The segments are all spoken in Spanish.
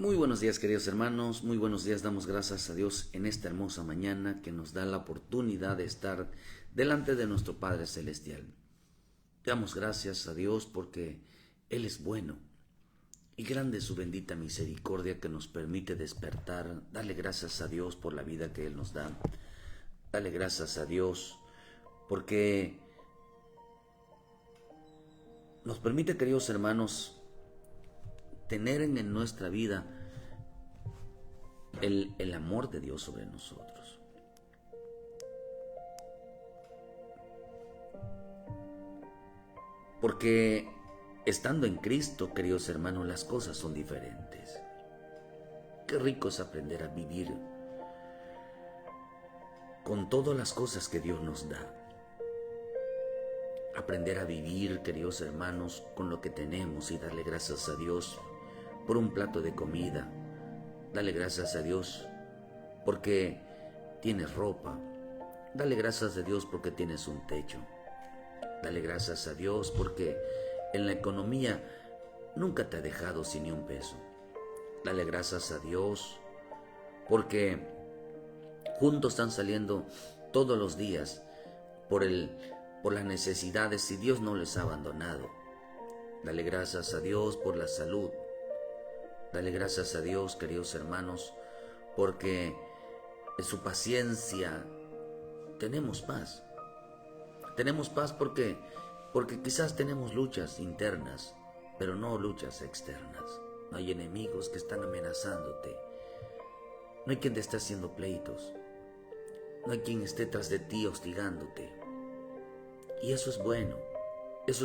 Muy buenos días, queridos hermanos, muy buenos días. Damos gracias a Dios en esta hermosa mañana que nos da la oportunidad de estar delante de nuestro Padre Celestial. Damos gracias a Dios porque Él es bueno y grande es su bendita misericordia que nos permite despertar. Dale gracias a Dios por la vida que Él nos da. Dale gracias a Dios porque nos permite, queridos hermanos, tener en nuestra vida el amor de Dios sobre nosotros. Porque estando en Cristo, queridos hermanos, las cosas son diferentes. Qué rico es aprender a vivir con todas las cosas que Dios nos da. Aprender a vivir, queridos hermanos, con lo que tenemos y darle gracias a Dios por un plato de comida. Dale gracias a Dios porque tienes ropa. Dale gracias a Dios porque tienes un techo. Dale gracias a Dios porque en la economía nunca te ha dejado sin ni un peso. Dale gracias a Dios porque juntos están saliendo todos los días por las necesidades y Dios no les ha abandonado. Dale gracias a Dios por la salud. Dale gracias a Dios, queridos hermanos, porque en su paciencia tenemos paz. Tenemos paz porque quizás tenemos luchas internas, pero no luchas externas. No hay enemigos que están amenazándote. No hay quien te esté haciendo pleitos. No hay quien esté tras de ti hostigándote. Y eso es bueno. Eso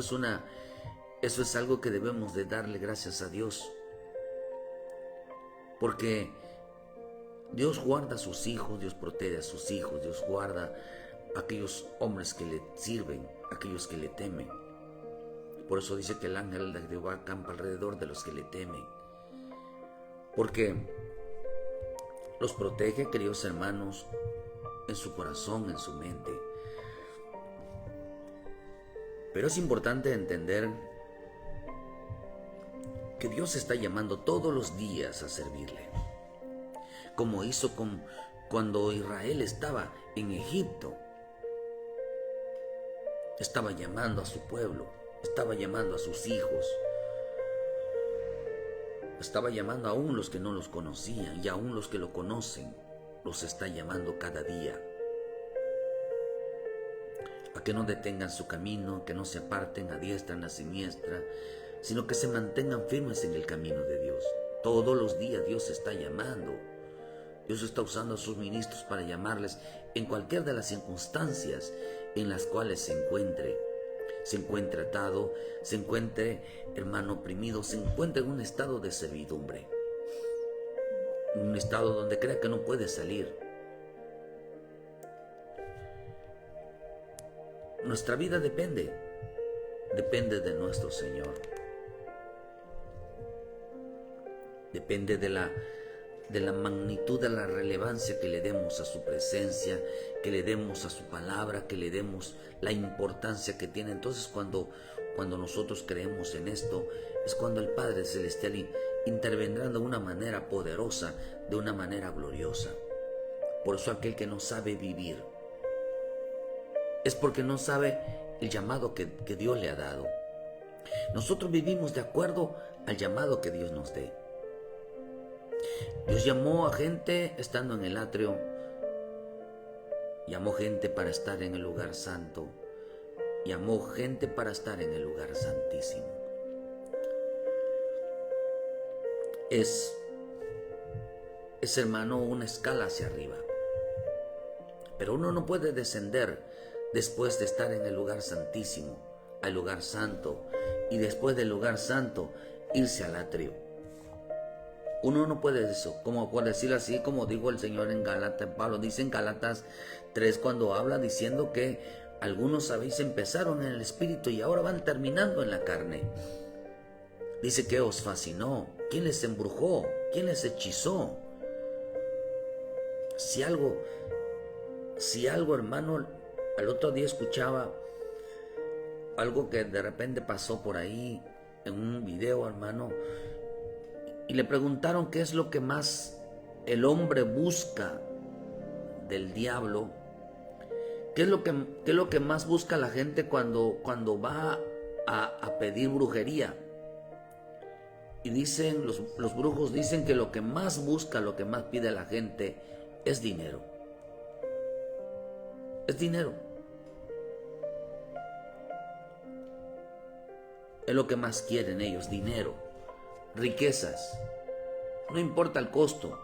es algo que debemos de darle gracias a Dios. Porque Dios guarda a sus hijos, Dios protege a sus hijos, Dios guarda a aquellos hombres que le sirven, a aquellos que le temen. Por eso dice que el ángel de Jehová acampa alrededor de los que le temen. Porque los protege, queridos hermanos, en su corazón, en su mente. Pero es importante entender que Dios está llamando todos los días a servirle, como hizo cuando Israel estaba en Egipto. Estaba llamando a su pueblo, estaba llamando a sus hijos, estaba llamando aún los que no los conocían y aún los que lo conocen, los está llamando cada día a que no detengan su camino, que no se aparten a diestra ni a siniestra, sino que se mantengan firmes en el camino de Dios. Todos los días Dios está llamando. Dios está usando a sus ministros para llamarles en cualquier de las circunstancias en las cuales se encuentre atado, se encuentre, hermano, oprimido, se encuentre en un estado de servidumbre, en un estado donde crea que no puede salir. Nuestra vida depende de nuestro Señor. Depende de la magnitud, de la relevancia que le demos a su presencia, que le demos a su palabra, que le demos la importancia que tiene. Entonces cuando nosotros creemos en esto, es cuando el Padre Celestial intervendrá de una manera poderosa, de una manera gloriosa. Por eso aquel que no sabe vivir es porque no sabe el llamado que Dios le ha dado. Nosotros vivimos de acuerdo al llamado que Dios nos dé. Dios llamó a gente estando en el atrio, llamó gente para estar en el lugar santo, llamó gente para estar en el lugar santísimo. Es hermano, una escala hacia arriba, pero uno no puede descender después de estar en el lugar santísimo, al lugar santo, y después del lugar santo irse al atrio. Uno no puede eso, como por decirlo así, como dijo el Señor en Gálatas, Pablo dice en Gálatas 3 cuando habla diciendo que algunos sabéis empezaron en el espíritu y ahora van terminando en la carne. Dice que os fascinó, ¿quién les embrujó? ¿Quién les hechizó? Si algo hermano, el otro día escuchaba algo que de repente pasó por ahí en un video, hermano, Y le preguntaron qué es lo que más el hombre busca del diablo. ¿Qué es lo que más busca la gente cuando va a pedir brujería? Y dicen, los brujos dicen que lo que más busca, lo que más pide la gente es dinero. Es dinero. Es lo que más quieren ellos, dinero, riquezas. No importa el costo,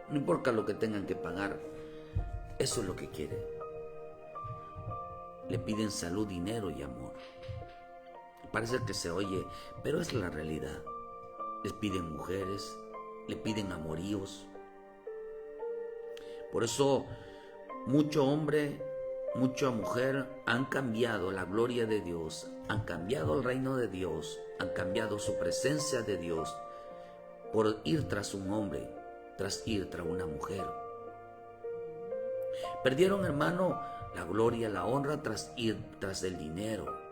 no importa lo que tengan que pagar. Eso es lo que quieren. Le piden salud, dinero y amor. Parece que se oye, pero es la realidad. Les piden mujeres, le piden amoríos. Por eso mucho hombre, mucha mujer han cambiado la gloria de Dios, han cambiado el reino de Dios, han cambiado su presencia de Dios por ir tras un hombre, tras ir tras una mujer. Perdieron, hermano, la gloria, la honra tras ir tras el dinero.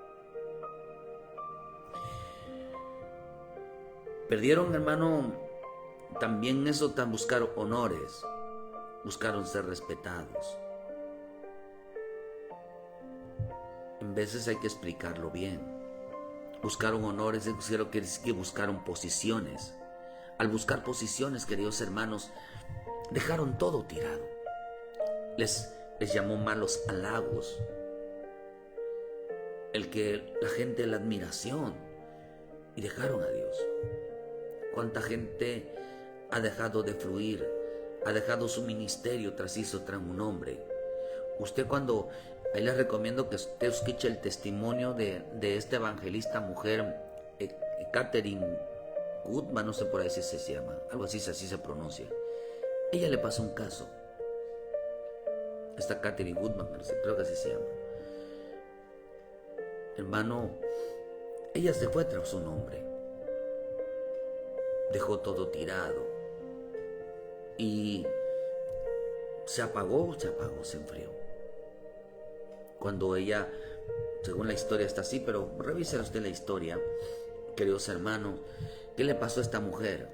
Perdieron, hermano, también eso, buscar honores, buscaron ser respetados. En veces hay que explicarlo bien. Buscaron honores, que buscaron posiciones. Al buscar posiciones, queridos hermanos, dejaron todo tirado. Les llamó malos halagos. La gente, la admiración, y dejaron a Dios. ¿Cuánta gente ha dejado de fluir? Ha dejado su ministerio tras un hombre. Usted ahí les recomiendo que usted escuche el testimonio de esta evangelista mujer, Catherine Goodman, no sé por ahí si se llama, algo así se pronuncia. Ella le pasó un caso. Esta Catherine Goodman, creo que así se llama. Hermano, ella se fue tras un hombre. Dejó todo tirado. Y se apagó, se enfrió. Cuando ella, según la historia está así, pero revise usted la historia, queridos hermanos, ¿qué le pasó a esta mujer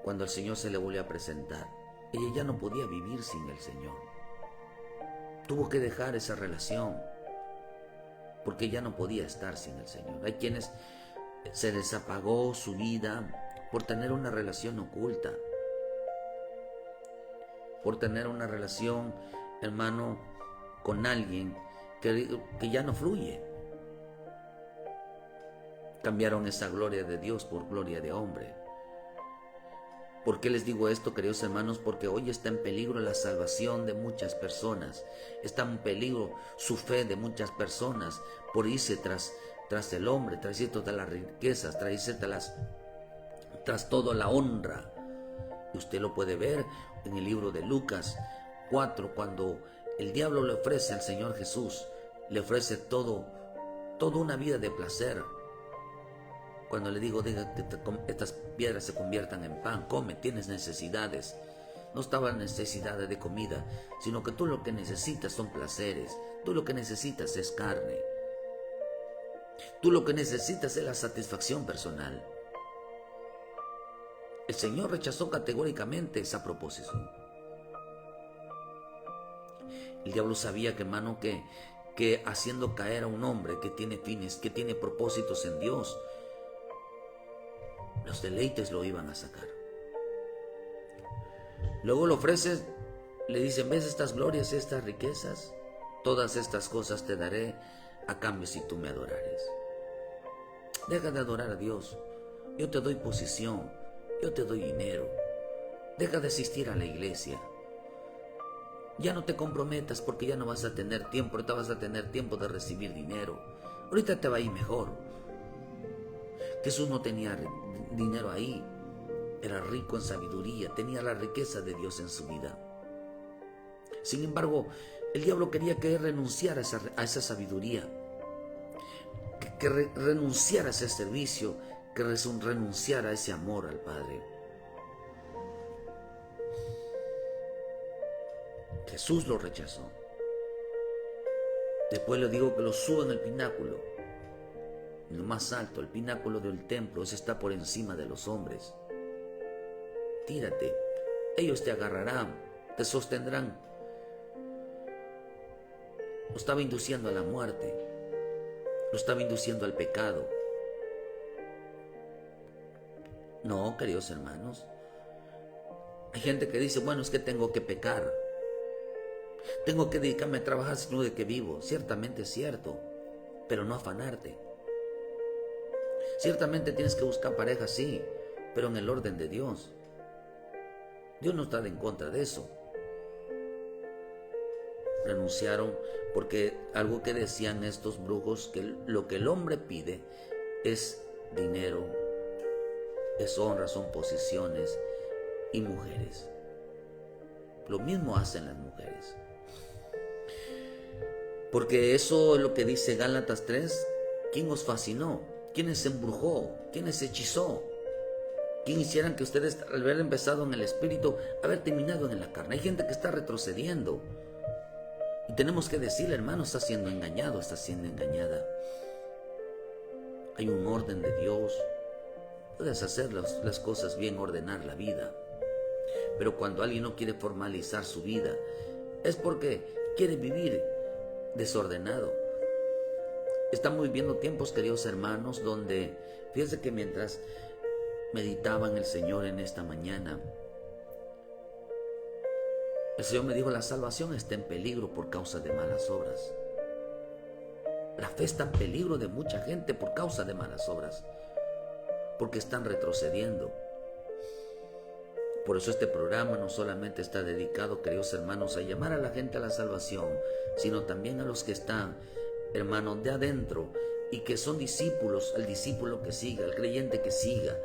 cuando el Señor se le volvió a presentar? Ella ya no podía vivir sin el Señor. Tuvo que dejar esa relación porque ya no podía estar sin el Señor. Hay quienes se les apagó su vida por tener una relación oculta, por tener una relación, hermano, con alguien que ya no fluye. Cambiaron esa gloria de Dios por gloria de hombre. ¿Por qué les digo esto, queridos hermanos? Porque hoy está en peligro la salvación de muchas personas. Está en peligro su fe de muchas personas por irse tras el hombre, tras irse tras las riquezas, tras irse tras toda la honra. Y usted lo puede ver en el libro de Lucas 4, cuando el diablo le ofrece al Señor Jesús, le ofrece toda una vida de placer. Cuando le digo, deja que estas piedras se conviertan en pan, come, tienes necesidades. No estaba necesidad de comida, sino que tú lo que necesitas son placeres. Tú lo que necesitas es carne. Tú lo que necesitas es la satisfacción personal. El Señor rechazó categóricamente esa proposición. El diablo sabía, que hermano, que haciendo caer a un hombre que tiene fines, que tiene propósitos en Dios, los deleites lo iban a sacar. Luego le ofrece, le dice: ¿ves estas glorias, estas riquezas? Todas estas cosas te daré a cambio si tú me adorares. Deja de adorar a Dios. Yo te doy posición, yo te doy dinero. Deja de asistir a la iglesia. Ya no te comprometas, porque ya no vas a tener tiempo. Ahorita vas a tener tiempo de recibir dinero. Ahorita te va a ir mejor. Jesús no tenía dinero ahí. Era rico en sabiduría. Tenía la riqueza de Dios en su vida. Sin embargo, el diablo quería que él renunciara a esa sabiduría. Que renunciara a ese servicio. Que renunciara a ese amor al Padre. Jesús lo rechazó. Después le digo que lo suba en el pináculo, en lo más alto, el pináculo del templo. Ese está por encima de los hombres. retírate. Ellos te agarrarán, te sostendrán. Lo estaba induciendo a la muerte, lo estaba induciendo al pecado. No, queridos hermanos. Hay gente que dice, bueno, es que tengo que pecar. Tengo que dedicarme a trabajar sino de que vivo. Ciertamente es cierto, pero no afanarte. Ciertamente tienes que buscar pareja, sí, pero en el orden de Dios. Dios no está en contra de eso. Renunciaron porque algo que decían estos brujos, que lo que el hombre pide es dinero, es honra, son posiciones y mujeres. Lo mismo hacen las mujeres. Porque eso es lo que dice Gálatas 3. ¿Quién os fascinó? ¿Quién os embrujó? ¿Quién os hechizó? ¿Quién hicieran que ustedes, al haber empezado en el espíritu, haber terminado en la carne? Hay gente que está retrocediendo. Y tenemos que decirle, hermano, está siendo engañado, está siendo engañada. Hay un orden de Dios. Puedes hacer las cosas bien, ordenar la vida. Pero cuando alguien no quiere formalizar su vida, es porque quiere vivir desordenado. Estamos viviendo tiempos, queridos hermanos, donde, fíjense que mientras meditaba en el Señor en esta mañana, el Señor me dijo, la salvación está en peligro por causa de malas obras. La fe está en peligro de mucha gente por causa de malas obras, porque están retrocediendo. Por eso este programa no solamente está dedicado, queridos hermanos, a llamar a la gente a la salvación, sino también a los que están, hermanos, de adentro y que son discípulos, al discípulo que siga, al creyente que siga.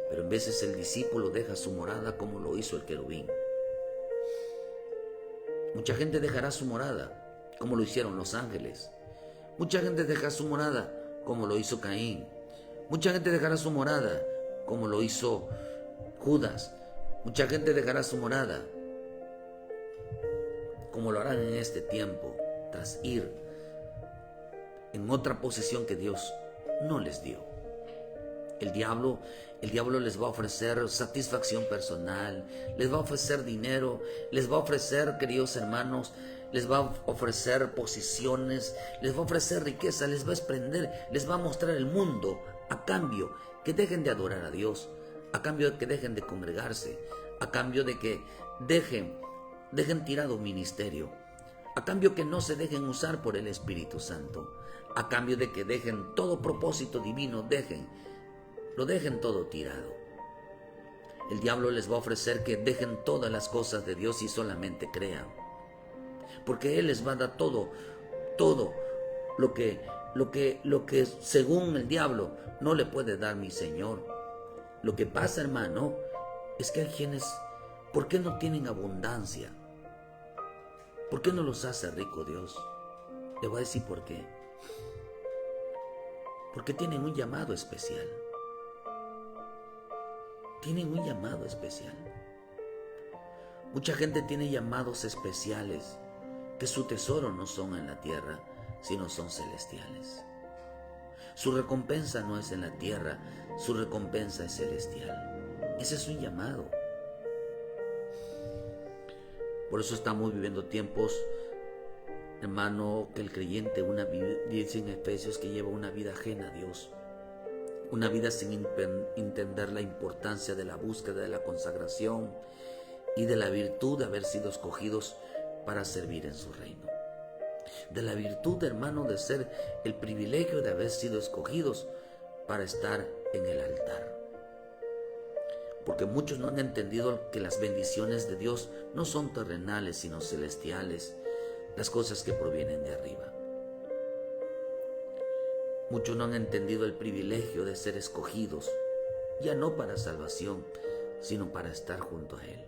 Pero en veces el discípulo deja su morada como lo hizo el querubín. Mucha gente dejará su morada como lo hicieron los ángeles. Mucha gente dejará su morada como lo hizo Caín. Mucha gente dejará su morada como lo hizo Judas. Mucha gente dejará su morada como lo harán en este tiempo, tras ir en otra posición que Dios no les dio. El diablo les va a ofrecer satisfacción personal, les va a ofrecer dinero, les va a ofrecer, queridos hermanos, les va a ofrecer posiciones, les va a ofrecer riqueza, les va a desprender, les va a mostrar el mundo a cambio que dejen de adorar a Dios, a cambio de que dejen de congregarse, a cambio de que dejen tirado un ministerio, a cambio que no se dejen usar por el Espíritu Santo, a cambio de que dejen todo propósito divino, lo dejen todo tirado. El diablo les va a ofrecer que dejen todas las cosas de Dios y solamente crean, porque Él les va a dar todo lo que según el diablo no le puede dar mi Señor. Lo que pasa, hermano, es que hay quienes, ¿por qué no tienen abundancia? ¿Por qué no los hace rico Dios? Le voy a decir por qué. Porque tienen un llamado especial. Tienen un llamado especial. Mucha gente tiene llamados especiales, que su tesoro no son en la tierra, sino son celestiales. Su recompensa no es en la tierra, su recompensa es celestial. Ese es un llamado. Por eso estamos viviendo tiempos, hermano, que el creyente dice en Efesios que lleva una vida ajena a Dios. Una vida sin entender la importancia de la búsqueda de la consagración y de la virtud de haber sido escogidos para servir en su reino. De la virtud, hermano, de ser el privilegio de haber sido escogidos para estar en el altar. Porque muchos no han entendido que las bendiciones de Dios no son terrenales, sino celestiales, las cosas que provienen de arriba. Muchos no han entendido el privilegio de ser escogidos, ya no para salvación, sino para estar junto a Él.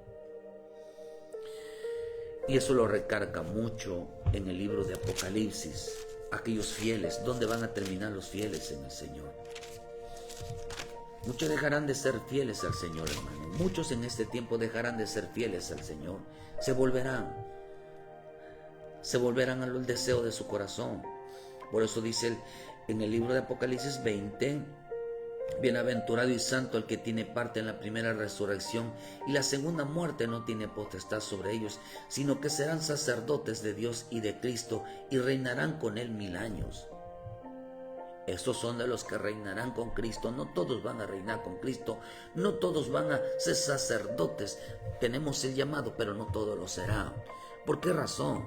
Y eso lo recarga mucho en el libro de Apocalipsis, aquellos fieles. ¿Dónde van a terminar los fieles en el Señor? Muchos dejarán de ser fieles al Señor, hermano. Muchos en este tiempo dejarán de ser fieles al Señor. Se volverán al deseo de su corazón. Por eso dice en el libro de Apocalipsis 20, Bienaventurado y santo el que tiene parte en la primera resurrección, y la segunda muerte no tiene potestad sobre ellos, sino que serán sacerdotes de Dios y de Cristo, y reinarán con él 1000 años. Estos son de los que reinarán con Cristo. No todos van a reinar con Cristo, no todos van a ser sacerdotes. Tenemos el llamado, pero no todos lo serán. ¿Por qué razón?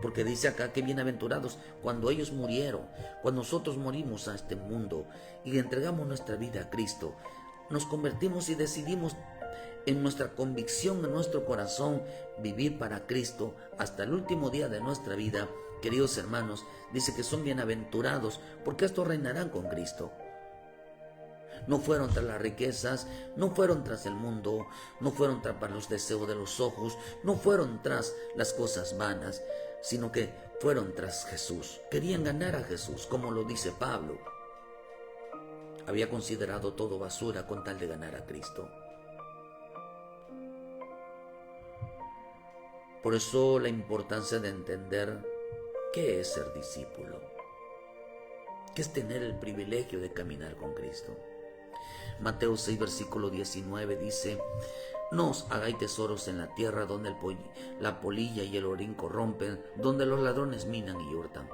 Porque dice acá que bienaventurados cuando ellos murieron, cuando nosotros morimos a este mundo y entregamos nuestra vida a Cristo, nos convertimos y decidimos en nuestra convicción, en nuestro corazón, vivir para Cristo hasta el último día de nuestra vida. Queridos hermanos, dice que son bienaventurados porque estos reinarán con Cristo. No fueron tras las riquezas, no fueron tras el mundo, no fueron tras los deseos de los ojos, no fueron tras las cosas vanas, sino que fueron tras Jesús. Querían ganar a Jesús, como lo dice Pablo. Había considerado todo basura con tal de ganar a Cristo. Por eso la importancia de entender qué es ser discípulo, qué es tener el privilegio de caminar con Cristo. Mateo 6, versículo 19 dice: no os hagáis tesoros en la tierra donde la polilla y el orín corrompen, donde los ladrones minan y hurtan,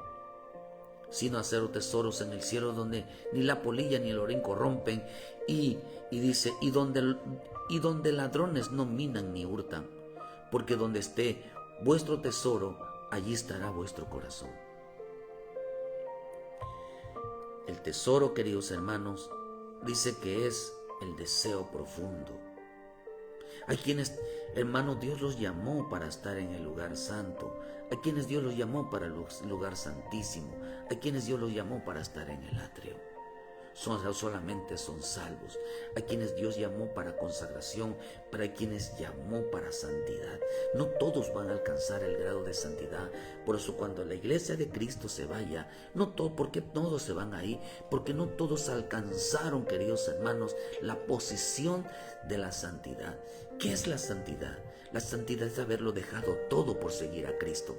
sino haceros tesoros en el cielo donde ni la polilla ni el orín corrompen, y dice, y donde ladrones no minan ni hurtan, porque donde esté vuestro tesoro, allí estará vuestro corazón. El tesoro, queridos hermanos, dice que es el deseo profundo. Hay quienes, hermanos, Dios los llamó para estar en el lugar santo. Hay quienes Dios los llamó para el lugar santísimo. Hay quienes Dios los llamó para estar en el atrio. Solamente son salvos. Hay quienes Dios llamó para consagración, pero hay quienes llamó para santidad. No todos van a alcanzar el grado de santidad. Por eso cuando la iglesia de Cristo se vaya, ¿por qué todos se van ahí? Porque no todos alcanzaron, queridos hermanos, la posición de la santidad. ¿Qué es la santidad? La santidad es haberlo dejado todo por seguir a Cristo.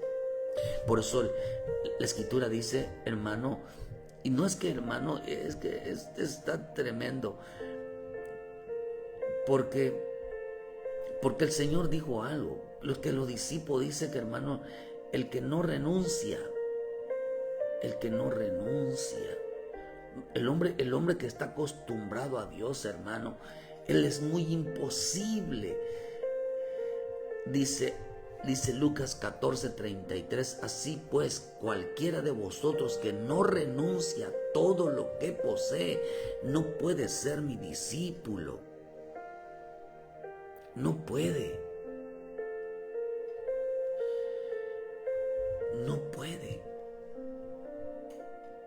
Por eso la Escritura dice, hermano, y no es que, hermano, es que está tremendo. Porque el Señor dijo algo. Los discípulos dice que, hermano, el que no renuncia, el hombre que está acostumbrado a Dios, hermano, él es muy imposible. Dice Lucas 14:33, así pues, cualquiera de vosotros que no renuncia a todo lo que posee, no puede ser mi discípulo. No puede.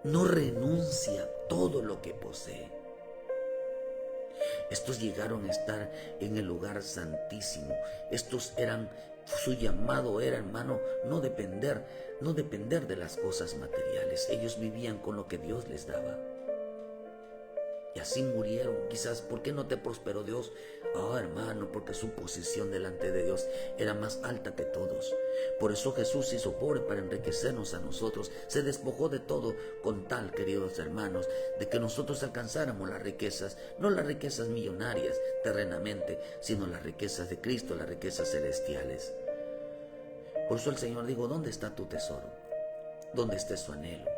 No renuncia a todo lo que posee. Estos llegaron a estar en el lugar santísimo. Su llamado era, hermano, no depender de las cosas materiales. Ellos vivían con lo que Dios les daba. Y así murieron. Quizás, ¿por qué no te prosperó Dios? Hermano, porque su posición delante de Dios era más alta que todos. Por eso Jesús se hizo pobre para enriquecernos a nosotros. Se despojó de todo con tal, queridos hermanos, de que nosotros alcanzáramos las riquezas, no las riquezas millonarias terrenamente, sino las riquezas de Cristo, las riquezas celestiales. Por eso el Señor dijo, ¿dónde está tu tesoro? ¿Dónde está su anhelo?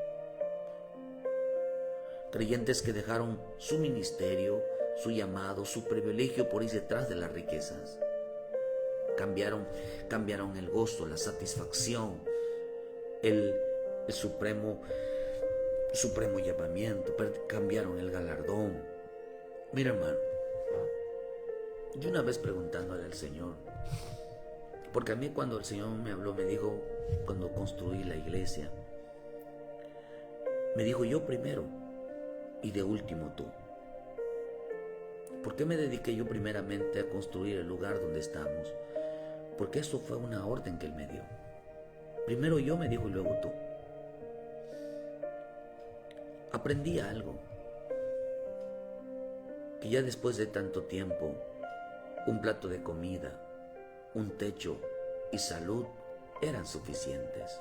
Creyentes que dejaron su ministerio, su llamado, su privilegio por ir detrás de las riquezas. Cambiaron el gozo, la satisfacción, el supremo llamamiento, cambiaron el galardón. Mira, hermano, yo una vez preguntándole al Señor, porque a mí cuando el Señor me habló, me dijo, cuando construí la iglesia, me dijo, yo primero y de último tú. ¿Por qué me dediqué yo primeramente a construir el lugar donde estamos? Porque eso fue una orden que Él me dio. Primero yo, me dijo, y luego tú. Aprendí algo, que ya después de tanto tiempo, un plato de comida, un techo y salud eran suficientes.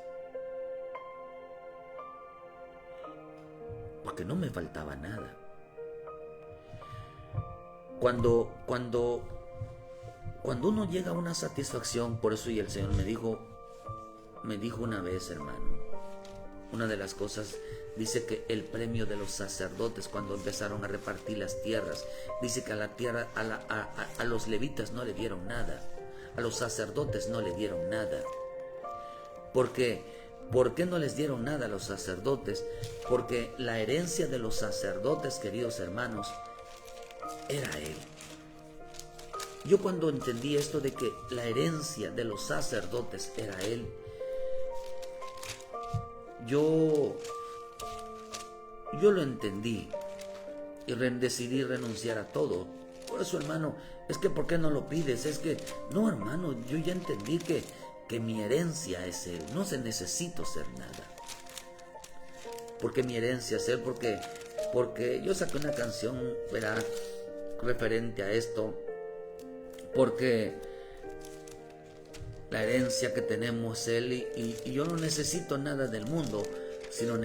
Porque no me faltaba nada. Cuando uno llega a una satisfacción, por eso y el Señor me dijo una vez, hermano, una de las cosas, dice que el premio de los sacerdotes cuando empezaron a repartir las tierras, dice que a la tierra, a los levitas no le dieron nada, a los sacerdotes no le dieron nada. ¿Por qué no les dieron nada a los sacerdotes? Porque la herencia de los sacerdotes, queridos hermanos, era Él. Yo cuando entendí esto de que la herencia de los sacerdotes era Él, yo lo entendí y decidí renunciar a todo. Por eso, hermano, es que ¿por qué no lo pides? Es que, no, hermano, yo ya entendí que mi herencia es Él. No necesito ser nada. Porque mi herencia es Él, porque yo saqué una canción, verá, referente a esto, porque la herencia que tenemos es Él y yo no necesito nada del mundo, sino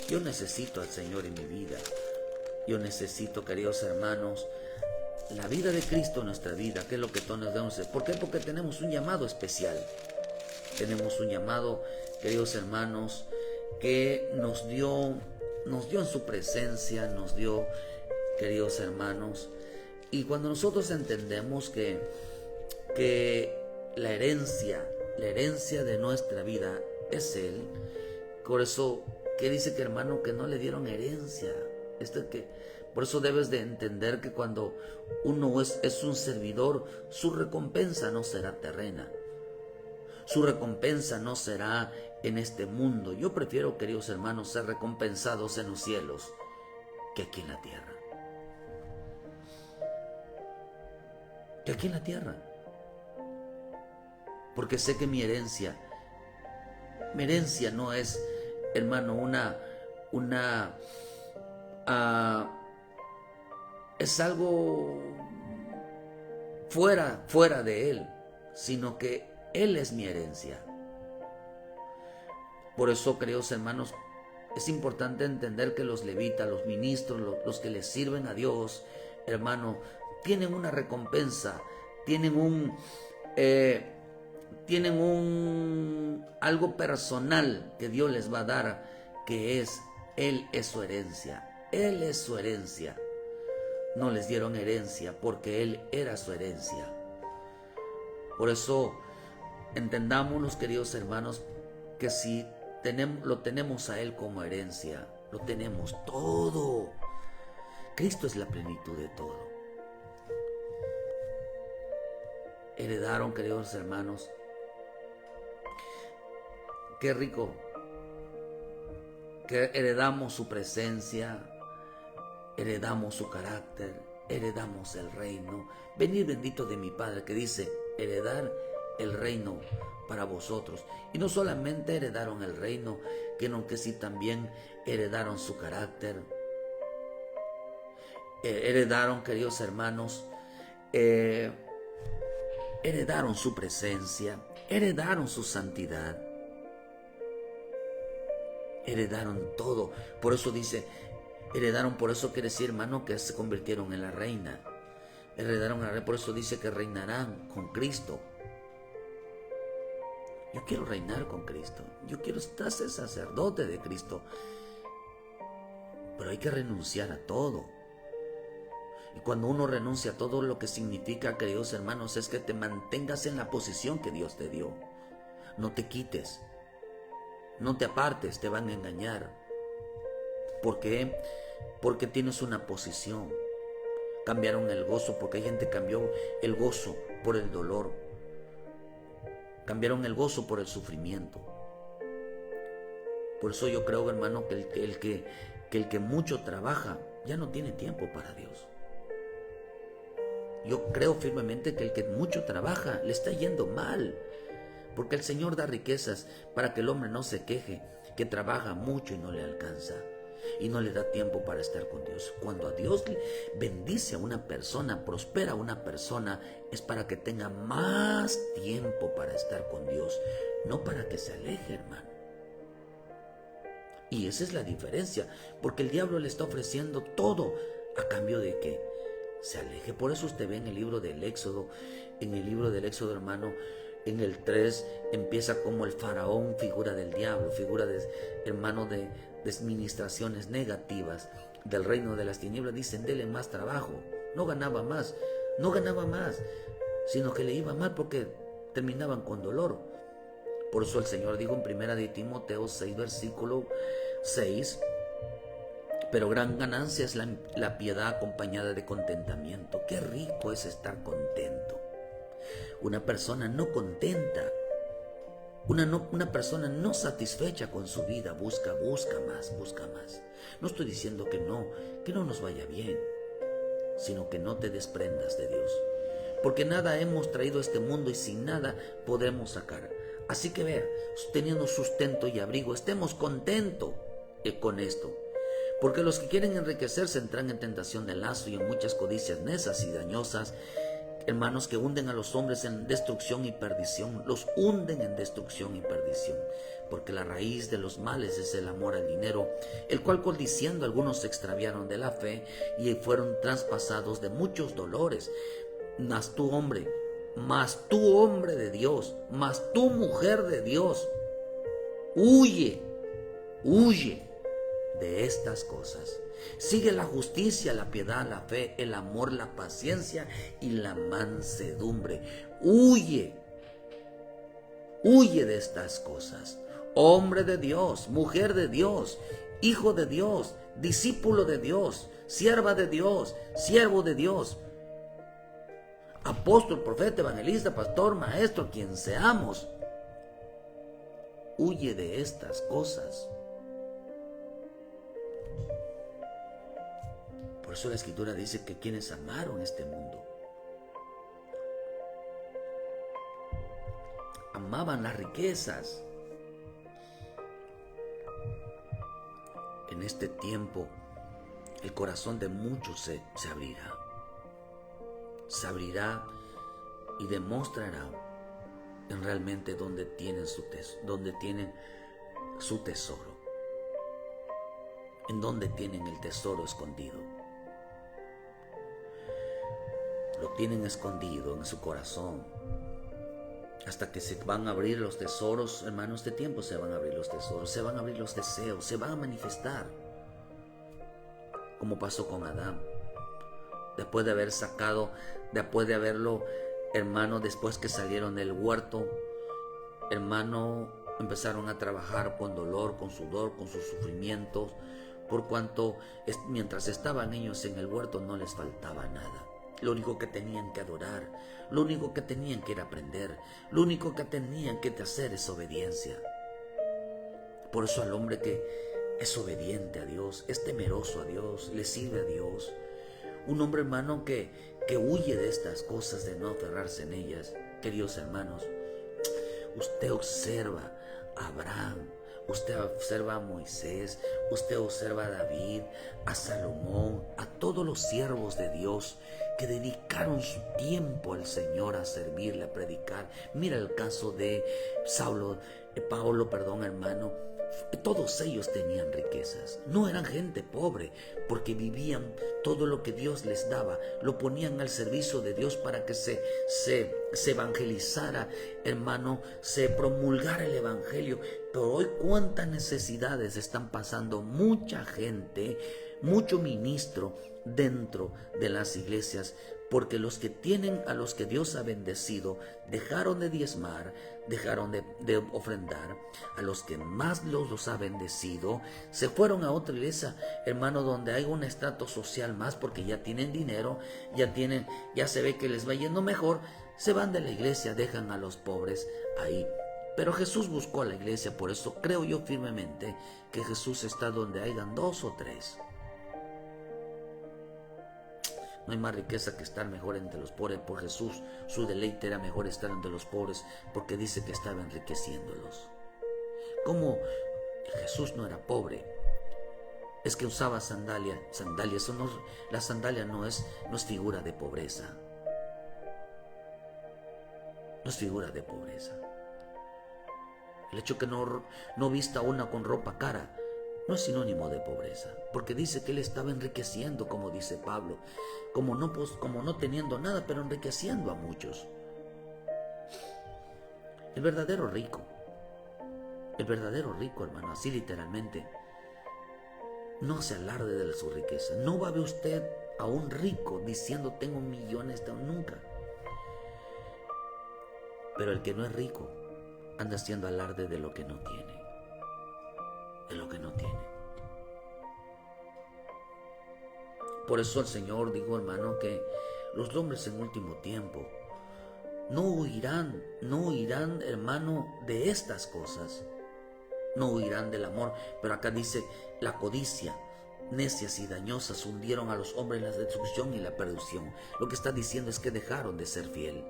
yo necesito al Señor en mi vida. Yo necesito, queridos hermanos, la vida de Cristo en nuestra vida, que es lo que todos debemos hacer. ¿Por qué? Porque tenemos un llamado especial. Tenemos un llamado, queridos hermanos, que nos dio en su presencia, nos dio, queridos hermanos. Y cuando nosotros entendemos que la herencia de nuestra vida es Él, por eso que dice que, hermano, que no le dieron herencia. Por eso debes de entender que cuando uno es un servidor, su recompensa no será terrena. Su recompensa no será en este mundo. Yo prefiero, queridos hermanos, ser recompensados en los cielos que aquí en la tierra. Que aquí en la tierra. Porque sé que mi herencia no es, hermano, es algo fuera de Él, sino que Él es mi herencia. Por eso, queridos hermanos, es importante entender que los levitas, los ministros, los que les sirven a Dios, hermano, tienen una recompensa, tienen algo personal que Dios les va a dar, que Él es su herencia. Él es su herencia. No les dieron herencia porque Él era su herencia. Por eso entendámonos, queridos hermanos, que si lo tenemos a Él como herencia, lo tenemos todo. Cristo es la plenitud de todo. Heredaron, queridos hermanos, qué rico que heredamos su presencia, heredamos su carácter, heredamos el reino. Venid bendito de mi Padre, que dice heredar el reino para vosotros. Y no solamente heredaron el reino, sino que sí también heredaron su carácter. Heredaron, queridos hermanos, heredaron su presencia, heredaron su santidad, heredaron todo. Por eso dice, heredaron, por eso quiere decir, hermano, que se convirtieron en la reina. Heredaron a la reina, por eso dice que reinarán con Cristo. Yo quiero reinar con Cristo. Yo quiero ser sacerdote de Cristo. Pero hay que renunciar a todo. Y cuando uno renuncia a todo, lo que significa, queridos hermanos, es que te mantengas en la posición que Dios te dio. No te quites. No te apartes, te van a engañar. ¿Por qué? Porque tienes una posición. Cambiaron el gozo, porque hay gente que cambió el gozo por el dolor. Cambiaron el gozo por el sufrimiento. Por eso yo creo, hermano, que el que mucho trabaja ya no tiene tiempo para Dios. Yo creo firmemente que el que mucho trabaja le está yendo mal, porque el Señor da riquezas para que el hombre no se queje, que trabaja mucho y no le alcanza, y no le da tiempo para estar con Dios. Cuando a Dios bendice a una persona, prospera a una persona, es para que tenga más tiempo para estar con Dios, no para que se aleje, hermano. Y esa es la diferencia, porque el diablo le está ofreciendo todo, ¿a cambio de qué? se aleje. Por eso usted ve en el libro del Éxodo, hermano, en el 3 empieza como el faraón, figura del diablo, figura de, hermano, de administraciones negativas del reino de las tinieblas. Dicen, dele más trabajo. No ganaba más, sino que le iba mal porque terminaban con dolor. Por eso el Señor dijo en 1 de Timoteo 6, versículo 6, pero gran ganancia es la piedad acompañada de contentamiento. Qué rico es estar contento. Una persona no contenta, una persona no satisfecha con su vida, busca más. No estoy diciendo que no nos vaya bien, sino que no te desprendas de Dios. Porque nada hemos traído a este mundo y sin nada podremos sacar. Así que vea, teniendo sustento y abrigo, estemos contentos con esto. Porque los que quieren enriquecerse entran en tentación de lazo y en muchas codicias necias y dañosas, hermanos, que hunden a los hombres en destrucción y perdición. Los hunden en destrucción y perdición. Porque la raíz de los males es el amor al dinero, el cual codiciando algunos se extraviaron de la fe y fueron traspasados de muchos dolores. Mas tú, hombre de Dios, mas tú, mujer de Dios, huye de estas cosas. Sigue la justicia, la piedad, la fe, el amor, la paciencia y la mansedumbre. Huye de estas cosas. Hombre de Dios, mujer de Dios, hijo de Dios, discípulo de Dios, sierva de Dios, siervo de Dios, apóstol, profeta, evangelista, pastor, maestro, quien seamos. Huye de estas cosas. Por eso la Escritura dice que quienes amaron este mundo, amaban las riquezas. En este tiempo, el corazón de muchos se abrirá. Se abrirá y demostrará en realmente donde tienen su tesoro, en donde tienen el tesoro escondido. Lo tienen escondido en su corazón. Hasta que se van a abrir los tesoros, hermanos, de tiempo se van a abrir los tesoros, se van a abrir los deseos, se van a manifestar. Como pasó con Adán. Después de haberlo, hermano, después que salieron del huerto, hermano, empezaron a trabajar con dolor, con sudor, con sus sufrimientos, por cuanto mientras estaban ellos en el huerto no les faltaba nada. Lo único que tenían que adorar, lo único que tenían que ir a aprender, lo único que tenían que hacer es obediencia. Por eso al hombre que es obediente a Dios, es temeroso a Dios, le sirve a Dios, un hombre, hermano, que huye de estas cosas, de no aferrarse en ellas. Queridos hermanos, usted observa a Abraham, usted observa a Moisés, usted observa a David, a Salomón, a todos los siervos de Dios que dedicaron su tiempo al Señor a servirle, a predicar. Mira el caso de Pablo, hermano. Todos ellos tenían riquezas, no eran gente pobre, porque vivían todo lo que Dios les daba, lo ponían al servicio de Dios para que se evangelizara, hermano, se promulgara el evangelio. Pero hoy cuántas necesidades están pasando mucha gente, mucho ministro dentro de las iglesias, porque los que tienen, a los que Dios ha bendecido, dejaron de diezmar, dejaron de ofrendar. A los que más los ha bendecido, se fueron a otra iglesia, hermano, donde hay un estrato social más, porque ya tienen dinero, ya se ve que les va yendo mejor, se van de la iglesia, dejan a los pobres ahí. Pero Jesús buscó a la iglesia, por eso creo yo firmemente que Jesús está donde hayan dos o tres. No hay más riqueza que estar mejor entre los pobres. Por Jesús, su deleite era mejor estar entre los pobres, porque dice que estaba enriqueciéndolos. ¿Cómo Jesús no era pobre? Es que usaba sandalias. La sandalia no es figura de pobreza. No es figura de pobreza. El hecho que no vista una con ropa cara no es sinónimo de pobreza, porque dice que él estaba enriqueciendo, como dice Pablo, como no teniendo nada, pero enriqueciendo a muchos. El verdadero rico, hermano, así literalmente, no se alarde de su riqueza. No va a ver usted a un rico diciendo tengo millones, nunca. Pero el que no es rico anda haciendo alarde de lo que no tiene. De lo que no tiene. Por eso el Señor dijo, hermano, que los hombres en último tiempo no huirán, hermano, de estas cosas. No huirán del amor. Pero acá dice, la codicia, necias y dañosas hundieron a los hombres en la destrucción y la perdición. Lo que está diciendo es que dejaron de ser fiel.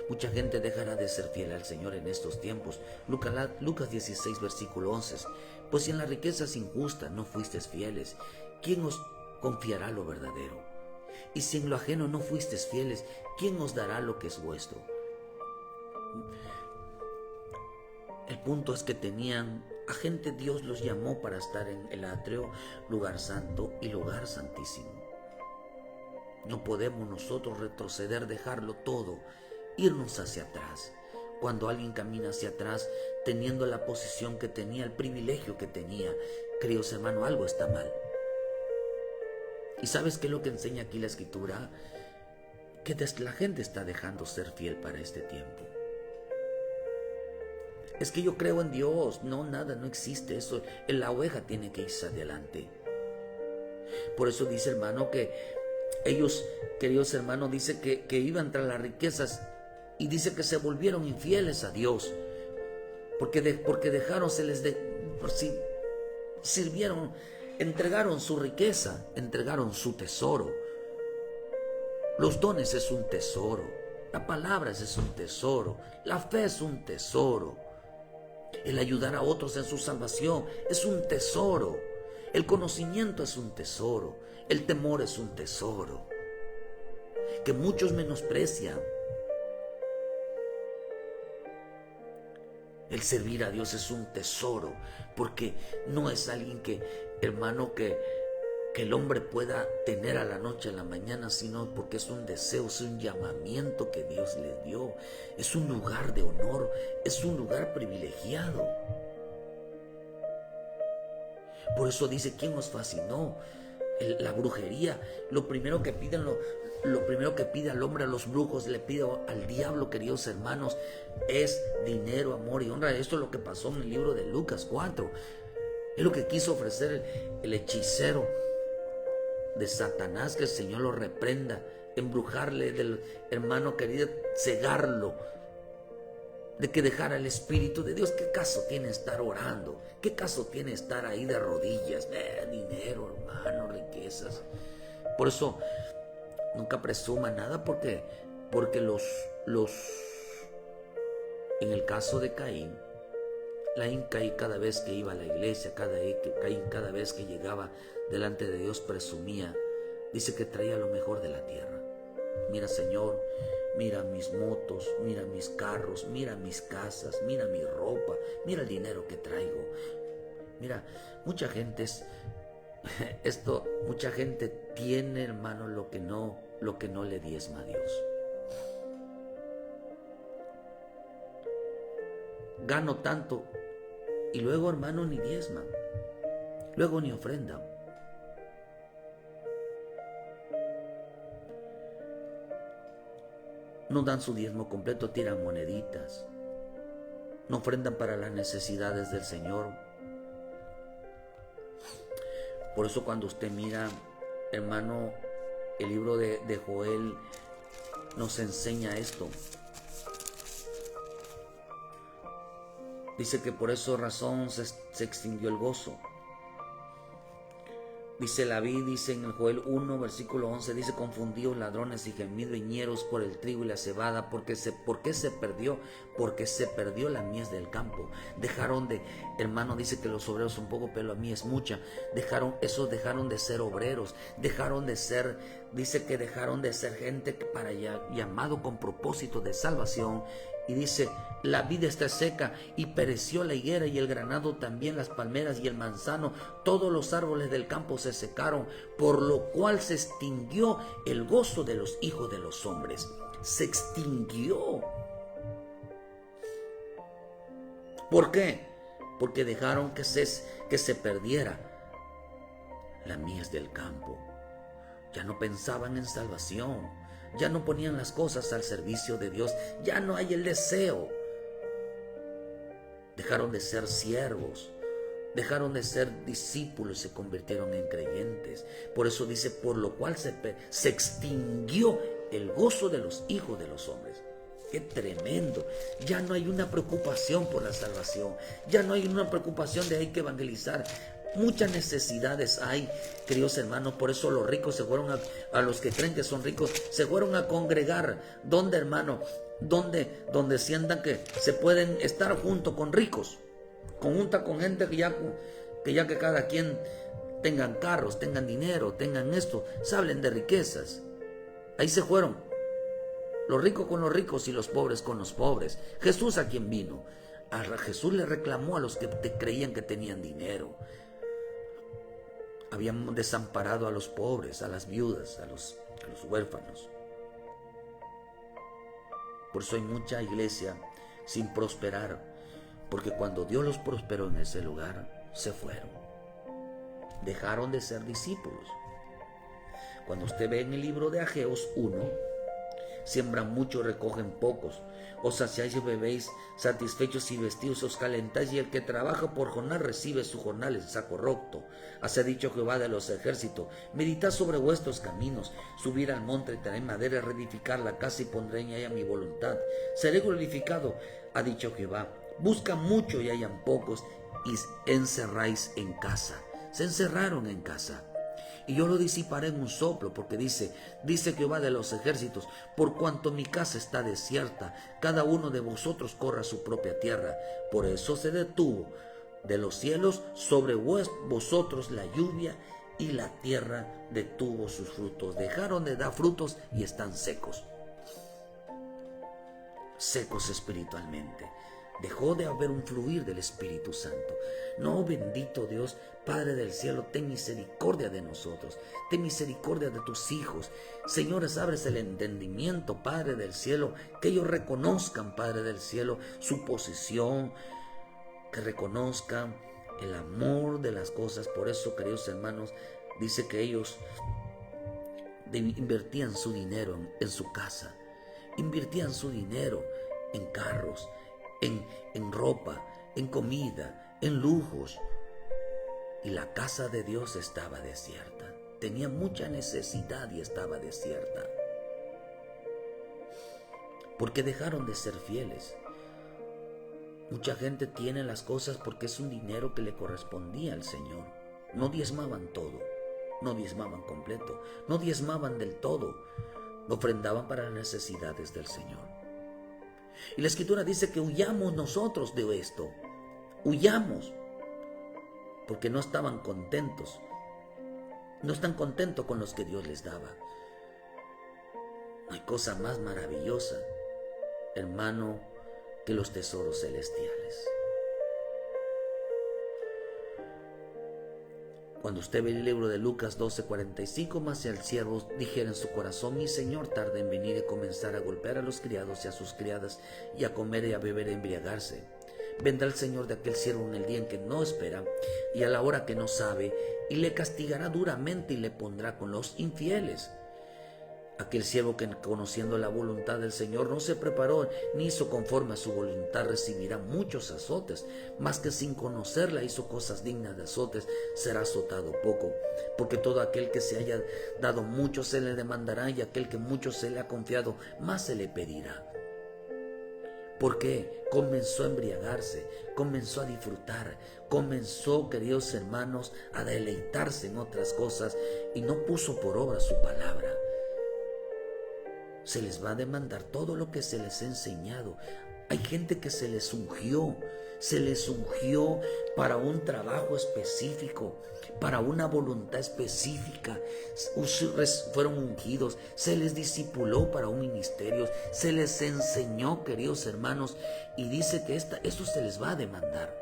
Mucha gente dejará de ser fiel al Señor en estos tiempos. Lucas 16, versículo 11. Pues si en las riquezas injustas no fuisteis fieles, ¿quién os confiará lo verdadero? Y si en lo ajeno no fuisteis fieles, ¿quién os dará lo que es vuestro? El punto es que tenían a gente, Dios los llamó para estar en el atrio, lugar santo y lugar santísimo. No podemos nosotros retroceder, dejarlo todo, irnos hacia atrás. Cuando alguien camina hacia atrás, teniendo la posición que tenía, el privilegio que tenía, queridos hermanos, algo está mal. ¿Y sabes qué es lo que enseña aquí la Escritura? Que la gente está dejando ser fiel para este tiempo. Es que yo creo en Dios. No, nada, no existe eso. La oveja tiene que irse adelante. Por eso dice, hermano, que ellos, queridos hermanos, dice que iban tras las riquezas y dice que se volvieron infieles a Dios. Porque dejaron, sirvieron, entregaron su riqueza, entregaron su tesoro. Los dones es un tesoro. La palabra es un tesoro. La fe es un tesoro. El ayudar a otros en su salvación es un tesoro. El conocimiento es un tesoro. El temor es un tesoro que muchos menosprecian. El servir a Dios es un tesoro, porque no es alguien que, hermano, que el hombre pueda tener a la noche a la mañana, sino porque es un deseo, es un llamamiento que Dios les dio. Es un lugar de honor, es un lugar privilegiado. Por eso dice, ¿quién os fascinó? La brujería. Lo primero que pide al hombre, a los brujos, le pide al diablo, queridos hermanos, es dinero, amor y honra. Esto es lo que pasó en el libro de Lucas 4. Es lo que quiso ofrecer el hechicero de Satanás, que el Señor lo reprenda, embrujarle, del hermano querido, cegarlo, de que dejara el Espíritu de Dios. ¿Qué caso tiene estar orando? ¿Qué caso tiene estar ahí de rodillas? Dinero, hermano, riquezas. Por eso nunca presuma nada, porque en el caso de Caín cada vez que iba a la iglesia, Caín cada vez que llegaba delante de Dios presumía. Dice que traía lo mejor de la tierra. Mira, Señor, mira mis motos, mira mis carros, mira mis casas, mira mi ropa, mira el dinero que traigo. Mira, mucha gente tiene, hermano, lo que no le diezma a Dios. Gano tanto y luego, hermano, ni diezma, luego ni ofrenda. No dan su diezmo completo, tiran moneditas, no ofrendan para las necesidades del Señor. Por eso cuando usted mira, hermano, el libro de Joel nos enseña esto. Dice que por esa razón se extinguió el gozo. Dice dice en el Joel 1, versículo 11, dice, confundidos ladrones y gemidos ñeros por el trigo y la cebada. ¿Por qué se perdió? Porque se perdió la mies del campo. Dejaron de, hermano, dice que los obreros son poco, pero la mies es mucha. Dejaron de ser obreros, dejaron de ser dice que dejaron de ser gente para allá, llamado con propósito de salvación. Y dice, la vid está seca y pereció la higuera y el granado también, las palmeras y el manzano, todos los árboles del campo se secaron, por lo cual se extinguió el gozo de los hijos de los hombres. Se extinguió. ¿Por qué? Porque dejaron que se perdiera la mies del campo. Ya no pensaban en salvación, ya no ponían las cosas al servicio de Dios, ya no hay el deseo. Dejaron de ser siervos, dejaron de ser discípulos, se convirtieron en creyentes. Por eso dice, por lo cual se extinguió el gozo de los hijos de los hombres. ¡Qué tremendo! Ya no hay una preocupación por la salvación, ya no hay una preocupación de hay que evangelizar. Muchas necesidades hay, queridos hermanos. Por eso los ricos se fueron a los que creen que son ricos, se fueron a congregar. ¿Dónde, hermano? Donde sientan que se pueden estar junto con ricos, junta con gente que cada quien tengan carros, tengan dinero, tengan esto, se hablen de riquezas. Ahí se fueron los ricos con los ricos y los pobres con los pobres. Jesús, ¿a quién vino? A Jesús le reclamó a los que creían que tenían dinero. Habían desamparado a los pobres, a las viudas, a los huérfanos. Por eso hay mucha iglesia sin prosperar, porque cuando Dios los prosperó en ese lugar, se fueron. Dejaron de ser discípulos. Cuando usted ve en el libro de Ageos 1, siembran mucho, recogen pocos. Os saciáis y bebéis, satisfechos y vestidos os calentáis, y el que trabaja por jornal recibe su jornal en saco roto. Así ha dicho Jehová de los ejércitos: meditad sobre vuestros caminos, subir al monte, traer madera, reedificar la casa y pondré en ella mi voluntad. Seré glorificado, ha dicho Jehová. Busca mucho y hayan pocos, y encerráis en casa. Se encerraron en casa. Y yo lo disiparé en un soplo, porque dice Jehová de los ejércitos: por cuanto mi casa está desierta, cada uno de vosotros corra a su propia tierra. Por eso se detuvo de los cielos sobre vosotros la lluvia, y la tierra detuvo sus frutos. Dejaron de dar frutos y están secos. Secos espiritualmente. Dejó de haber un fluir del Espíritu Santo. No, bendito Dios, Padre del cielo, ten misericordia de nosotros. Ten misericordia de tus hijos. Señores, abres el entendimiento, Padre del cielo, que ellos reconozcan, Padre del cielo, su posición, que reconozcan el amor de las cosas. Por eso, queridos hermanos, dice que ellos invertían su dinero en su casa, invertían su dinero en carros, en ropa, en comida, en lujos. Y la casa de Dios estaba desierta. Tenía mucha necesidad y estaba desierta. Porque dejaron de ser fieles. Mucha gente tiene las cosas porque es un dinero que le correspondía al Señor. No diezmaban todo, no diezmaban completo, no diezmaban del todo. Ofrendaban para las necesidades del Señor. Y la Escritura dice que huyamos nosotros de esto. Huyamos. Porque no estaban contentos. No están contentos con los que Dios les daba. No hay cosa más maravillosa, hermano, que los tesoros celestiales. Cuando usted ve el libro de Lucas 12:45, más si al siervo dijera en su corazón: mi señor tarda en venir, y comenzar a golpear a los criados y a sus criadas, y a comer y a beber y a embriagarse, vendrá el señor de aquel siervo en el día en que no espera y a la hora que no sabe, y le castigará duramente y le pondrá con los infieles. Aquel siervo que, conociendo la voluntad del Señor, no se preparó ni hizo conforme a su voluntad, recibirá muchos azotes, mas que sin conocerla hizo cosas dignas de azotes, será azotado poco. Porque todo aquel que se haya dado mucho se le demandará, y aquel que mucho se le ha confiado, más se le pedirá. Porque comenzó a embriagarse, comenzó a disfrutar, comenzó, queridos hermanos, a deleitarse en otras cosas, y no puso por obra su palabra. Se les va a demandar todo lo que se les ha enseñado. Hay gente que se les ungió para un trabajo específico, para una voluntad específica. Fueron ungidos, se les discipuló para un ministerio, se les enseñó, queridos hermanos, y dice que esto se les va a demandar.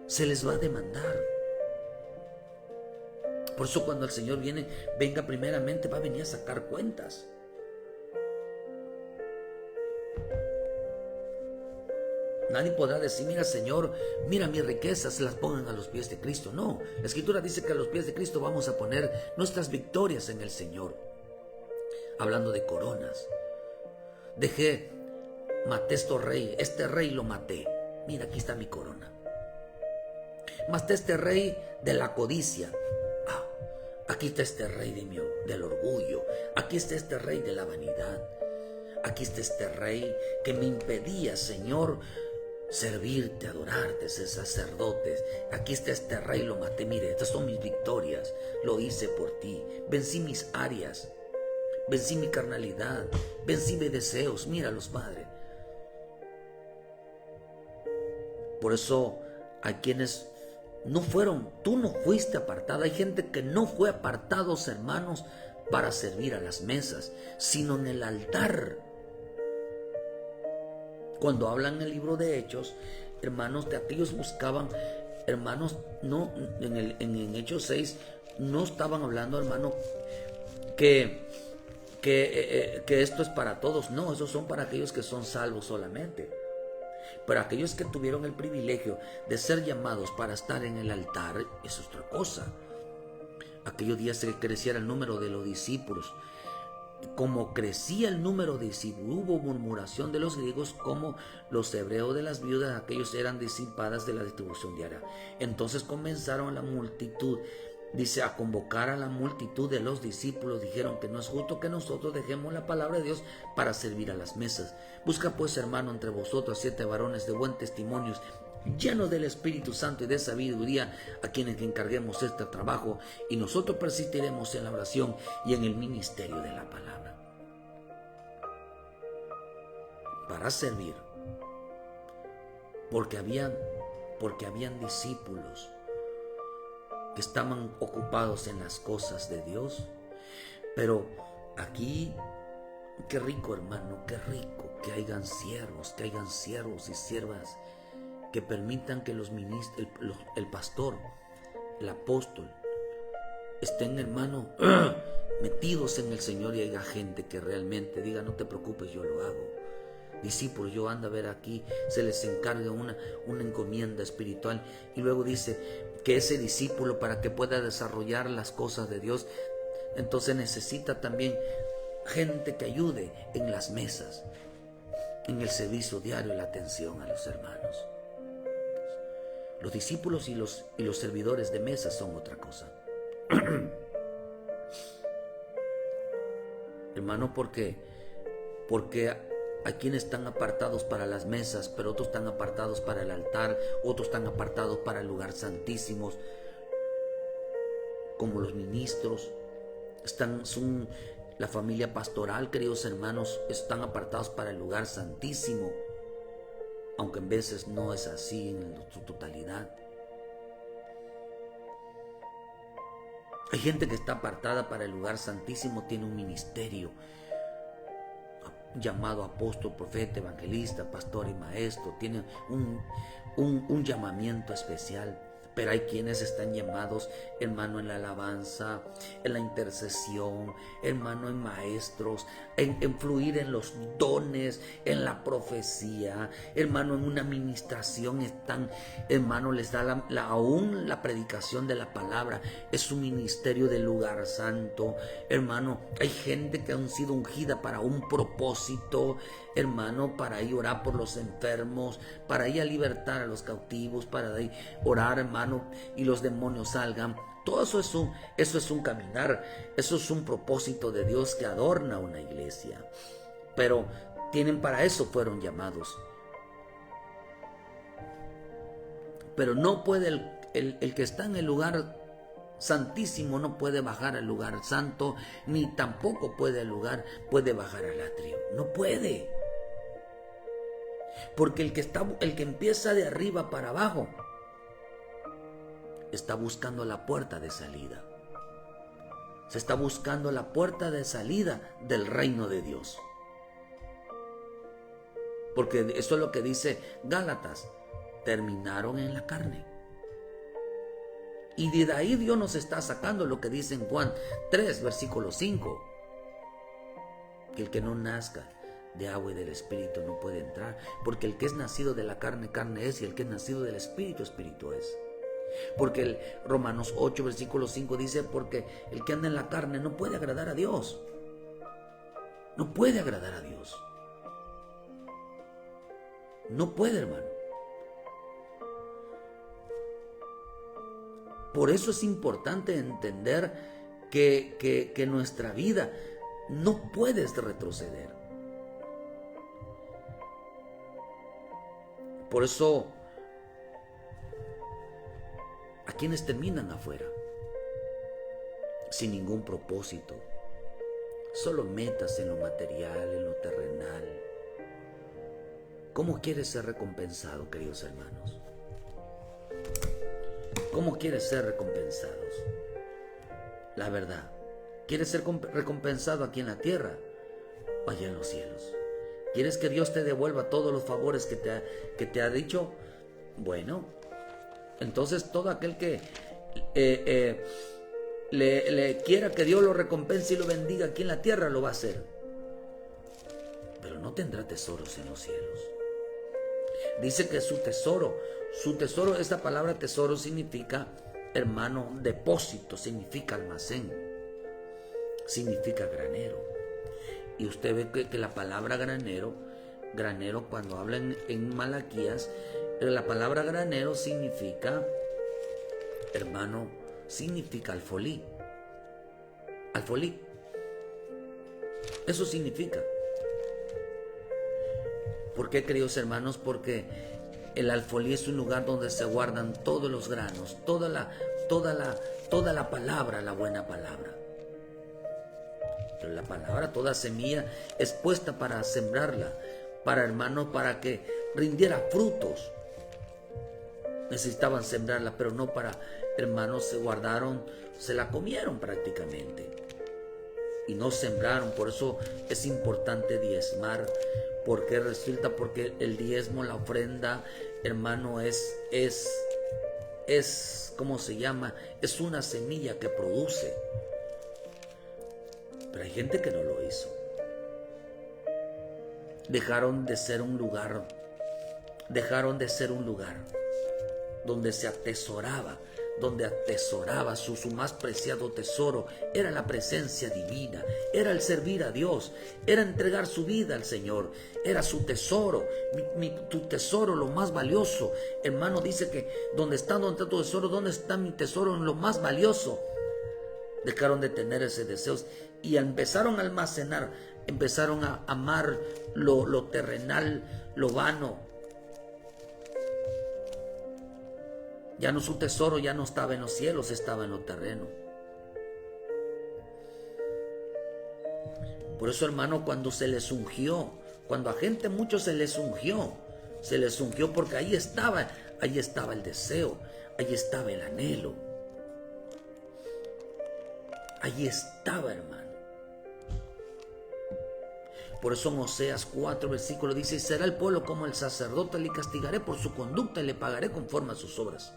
Se les va a demandar. Por eso cuando el Señor venga primeramente, va a venir a sacar cuentas. Nadie podrá decir, mira Señor, mira mis riquezas, se las pongan a los pies de Cristo. No, la Escritura dice que a los pies de Cristo vamos a poner nuestras victorias en el Señor. Hablando de coronas. Maté este rey lo maté. Mira, aquí está mi corona. Maté este rey de la codicia. Aquí está este rey del orgullo. Aquí está este rey de la vanidad. Aquí está este rey que me impedía, Señor, servirte, adorarte, ser sacerdotes. Aquí está este rey, lo maté. Mire, estas son mis victorias. Lo hice por ti. Vencí mis áreas. Vencí mi carnalidad. Vencí mis deseos. Míralos, Padre. Por eso hay quienes no fueron, tú no fuiste apartada. Hay gente que no fue apartados, hermanos, para servir a las mesas, sino en el altar. Cuando hablan en el libro de Hechos, hermanos, de aquellos buscaban, hermanos, no, en Hechos 6, no estaban hablando, hermano, que esto es para todos. No, esos son para aquellos que son salvos solamente. Pero aquellos que tuvieron el privilegio de ser llamados para estar en el altar, es otra cosa. Aquellos días que creciera el número de los discípulos. Como crecía el número de discípulos, hubo murmuración de los griegos como los hebreos de las viudas, aquellos eran disipadas de la distribución diaria. Entonces comenzaron la multitud, dice, a convocar a la multitud de los discípulos. Dijeron que no es justo que nosotros dejemos la palabra de Dios para servir a las mesas. Busca pues, hermano, entre vosotros 7 varones de buen testimonio, llenos del Espíritu Santo y de sabiduría, a quienes encarguemos este trabajo, y nosotros persistiremos en la oración y en el ministerio de la palabra. Para servir, porque habían discípulos que estaban ocupados en las cosas de Dios. Pero aquí, qué rico, hermano, qué rico que hayan siervos y siervas que permitan que los ministros, el pastor, el apóstol, estén, hermano, metidos en el Señor, y haya gente que realmente diga, no te preocupes, yo lo hago. Discípulos, yo ando a ver aquí, se les encarga una encomienda espiritual, y luego dice que ese discípulo, para que pueda desarrollar las cosas de Dios, entonces necesita también gente que ayude en las mesas, en el servicio diario y la atención a los hermanos. Los discípulos y los servidores de mesa son otra cosa. Hermano, porque hay quienes están apartados para las mesas, pero otros están apartados para el altar, otros están apartados para el lugar santísimo, como los ministros. Son la familia pastoral, queridos hermanos, están apartados para el lugar santísimo, aunque en veces no es así en su totalidad. Hay gente que está apartada para el lugar santísimo, tiene un ministerio llamado apóstol, profeta, evangelista, pastor y maestro, tiene un llamamiento especial. Pero hay quienes están llamados, hermano, en la alabanza, en la intercesión, hermano, en maestros, en fluir en los dones, en la profecía, hermano, en una administración. Están, hermano, les da aún la predicación de la palabra. Es un ministerio del lugar santo, hermano. Hay gente que han sido ungida para un propósito, hermano, para ir a orar por los enfermos, para ir a libertar a los cautivos, para ir a orar, hermano, y los demonios salgan. Todo eso es un caminar, eso es un propósito de Dios que adorna una iglesia. Pero para eso fueron llamados. Pero no puede el que está en el lugar Santísimo no puede bajar al lugar santo, ni tampoco puede bajar al atrio. No puede. Porque el que empieza de arriba para abajo está buscando la puerta de salida. Se está buscando la puerta de salida del reino de Dios. Porque eso es lo que dice Gálatas. Terminaron en la carne. Y de ahí Dios nos está sacando lo que dice en Juan 3, versículo 5. Que el que no nazca de agua y del Espíritu no puede entrar. Porque el que es nacido de la carne, carne es. Y el que es nacido del Espíritu, Espíritu es. Porque el Romanos 8, versículo 5 dice, porque el que anda en la carne no puede agradar a Dios. No puede agradar a Dios. No puede, hermano. Por eso es importante entender que nuestra vida no puedes retroceder. Por eso, ¿a quienes terminan afuera? Sin ningún propósito, solo metas en lo material, en lo terrenal. ¿Cómo quieres ser recompensado, queridos hermanos? ¿Cómo quieres ser recompensados? La verdad, ¿quieres ser recompensado aquí en la tierra o allá en los cielos? ¿Quieres que Dios te devuelva todos los favores que te ha dicho? Bueno, entonces todo aquel que le quiera que Dios lo recompense y lo bendiga aquí en la tierra lo va a hacer. Pero no tendrá tesoros en los cielos. Dice que su tesoro, esta palabra tesoro significa, hermano, depósito, significa almacén, significa granero. Y usted ve que la palabra granero cuando hablan en Malaquías, la palabra granero significa, hermano, significa alfolí. Alfolí. Eso significa. ¿Por qué, queridos hermanos? Porque el alfolí es un lugar donde se guardan todos los granos, toda la palabra, la buena palabra. Pero la palabra, toda semilla es puesta para sembrarla, para que rindiera frutos. Necesitaban sembrarla, pero no para, hermanos, se guardaron, se la comieron prácticamente. Y no sembraron, por eso es importante diezmar. Porque porque el diezmo, la ofrenda, hermano, es ¿cómo se llama? Es una semilla que produce. Pero hay gente que no lo hizo. Dejaron de ser un lugar donde se atesoraba, su más preciado tesoro era la presencia divina, era el servir a Dios, era entregar su vida al Señor, era su tesoro, tu tesoro, lo más valioso. Hermano, dice que donde está tu tesoro, ¿dónde está mi tesoro? En lo más valioso. Dejaron de tener ese deseo y empezaron a almacenar, empezaron a amar lo terrenal, lo vano. Ya no, su tesoro ya no estaba en los cielos, estaba en lo terreno. Por eso, hermano, cuando se les ungió, cuando a gente mucho se les ungió porque ahí estaba el deseo, ahí estaba el anhelo. Ahí estaba, hermano. Por eso en Oseas 4, versículo dice, será el pueblo como el sacerdote, le castigaré por su conducta y le pagaré conforme a sus obras.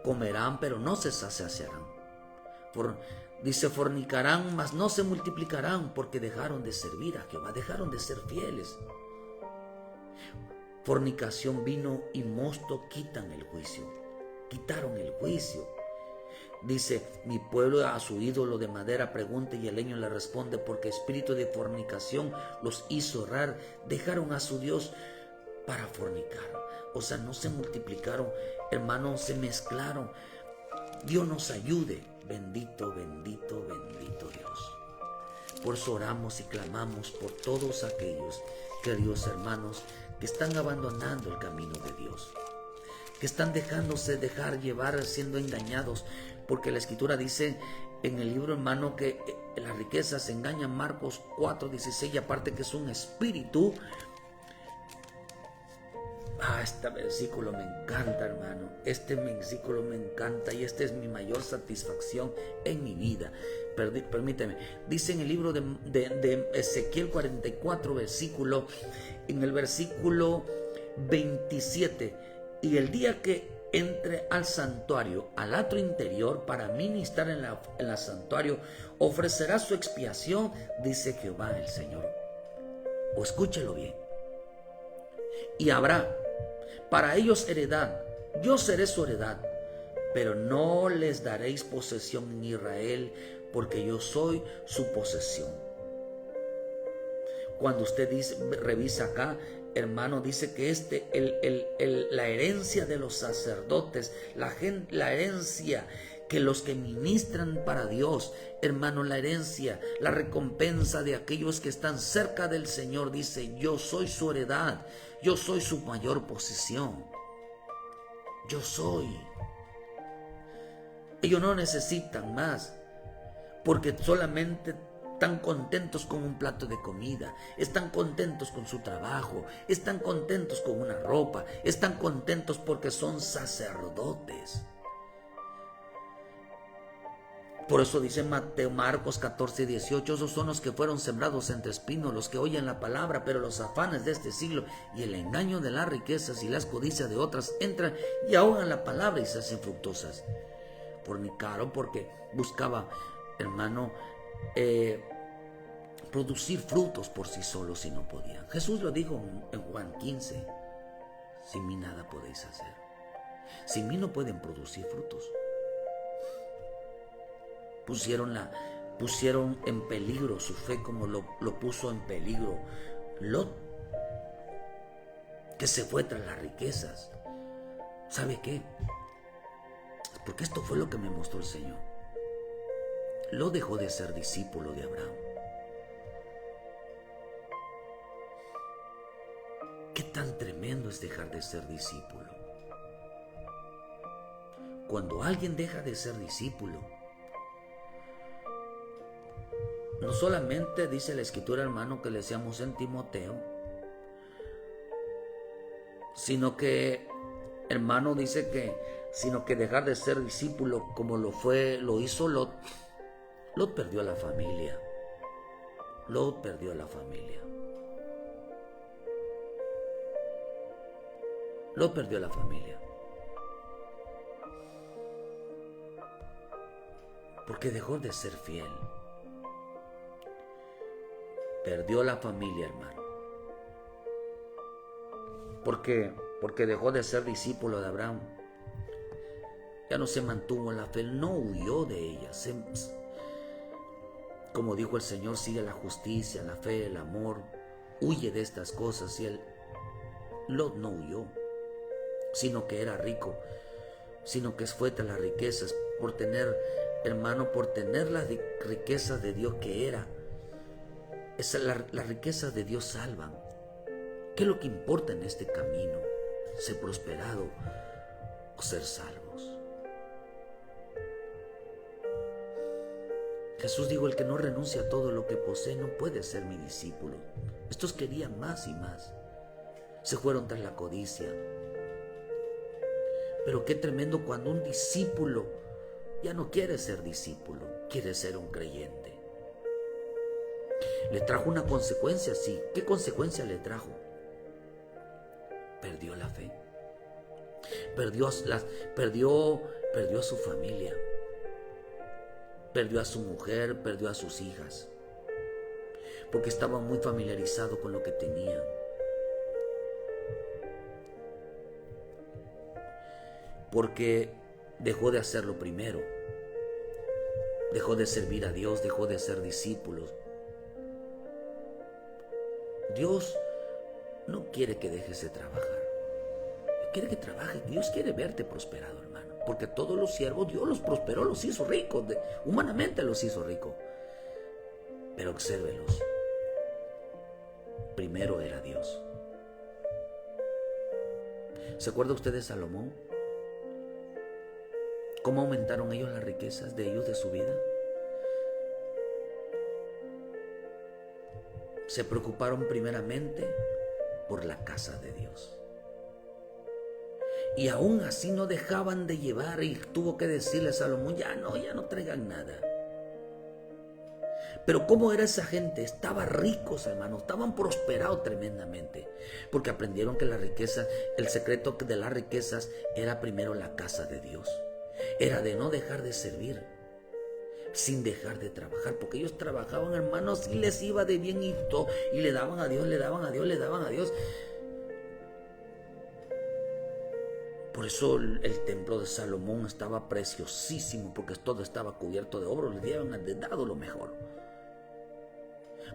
Comerán, pero no se saciarán. Dice, fornicarán, mas no se multiplicarán, porque dejaron de servir a Jehová, dejaron de ser fieles. Fornicación, vino y mosto quitan el juicio. Quitaron el juicio. Dice, mi pueblo a su ídolo de madera pregunta y el leño le responde, porque espíritu de fornicación los hizo errar, dejaron a su Dios para fornicar. O sea, no se multiplicaron, hermanos, se mezclaron. Dios nos ayude. Bendito, bendito, bendito Dios. Por eso oramos y clamamos por todos aquellos, queridos hermanos, que están abandonando el camino de Dios, que están dejándose dejar llevar, siendo engañados, porque la Escritura dice en el libro, hermano, que las riquezas engañan. Marcos 4:16, y aparte que es un espíritu. Este versículo me encanta, hermano. Este versículo me encanta y esta es mi mayor satisfacción en mi vida. Permíteme. Dice en el libro de Ezequiel 44, en el versículo 27, y el día que entre al santuario, al atrio interior, para ministrar en el santuario, ofrecerá su expiación, dice Jehová el Señor. O escúchelo bien. Y habrá para ellos heredad, yo seré su heredad, pero no les daréis posesión en Israel, porque yo soy su posesión. Cuando usted revisa acá, hermano, dice que la herencia de los sacerdotes, la herencia que los que ministran para Dios, hermano, la herencia, la recompensa de aquellos que están cerca del Señor, dice, yo soy su heredad, yo soy su mayor posesión. Yo soy. Ellos no necesitan más, porque solamente están contentos con un plato de comida, están contentos con su trabajo, están contentos con una ropa, están contentos porque son sacerdotes. Por eso dice Marcos 14:18, esos son los que fueron sembrados entre espinos, los que oyen la palabra, pero los afanes de este siglo y el engaño de las riquezas y las codicias de otras entran y ahogan la palabra y se hacen fructuosas. Fornicaron porque buscaba, hermano, producir frutos por sí solos y no podían. Jesús lo dijo en Juan 15, sin mí nada podéis hacer. Sin mí no pueden producir frutos. Pusieron en peligro su fe, como lo puso en peligro Lot, que se fue tras las riquezas. ¿Sabe qué? Porque esto fue lo que me mostró el Señor. Lot dejó de ser discípulo de Abraham. ¿Qué tan tremendo es dejar de ser discípulo? Cuando alguien deja de ser discípulo, no solamente dice la Escritura, hermano, que le decíamos en Timoteo, sino que, hermano, dice que, sino que dejar de ser discípulo como lo hizo Lot. Lot perdió a la familia. Lot perdió a la familia. Lot perdió a la familia. Porque dejó de ser fiel. Perdió la familia, hermano. Porque dejó de ser discípulo de Abraham. Ya no se mantuvo en la fe, no huyó de ella. Como dijo el Señor, sigue la justicia, la fe, el amor. Huye de estas cosas. Y Lot no huyó, sino que era rico, sino que fue tras las riquezas, por tener, hermano, por tener las riquezas de Dios que era. Las riquezas de Dios salvan. ¿Qué es lo que importa en este camino? ¿Ser prosperado o ser salvos? Jesús dijo, el que no renuncia a todo lo que posee no puede ser mi discípulo. Estos querían más y más. Se fueron tras la codicia. Pero qué tremendo cuando un discípulo ya no quiere ser discípulo, quiere ser un creyente. Le trajo una consecuencia, sí. ¿Qué consecuencia le trajo? Perdió la fe. Perdió a su familia. Perdió a su mujer, perdió a sus hijas. Porque estaba muy familiarizado con lo que tenía. Porque dejó de hacerlo primero. Dejó de servir a Dios, dejó de ser discípulos. Dios no quiere que dejes de trabajar. Quiere que trabajes. Dios quiere verte prosperado, hermano. Porque todos los siervos Dios los prosperó, los hizo ricos. Humanamente los hizo ricos. Pero obsérvelos. Primero era Dios. ¿Se acuerda usted de Salomón? ¿Cómo aumentaron ellos las riquezas de ellos, de su vida? Se preocuparon primeramente por la casa de Dios. Y aún así no dejaban de llevar, y tuvo que decirle a Salomón, ya no traigan nada. Pero ¿cómo era esa gente? Estaban ricos, hermanos, estaban prosperados tremendamente, porque aprendieron que la riqueza, el secreto de las riquezas era primero la casa de Dios. Era de no dejar de servir, sin dejar de trabajar, porque ellos trabajaban, hermanos, y les iba de bien y todo, y le daban a Dios, le daban a Dios, le daban a Dios. Por eso el templo de Salomón estaba preciosísimo, porque todo estaba cubierto de oro, le habían dado lo mejor.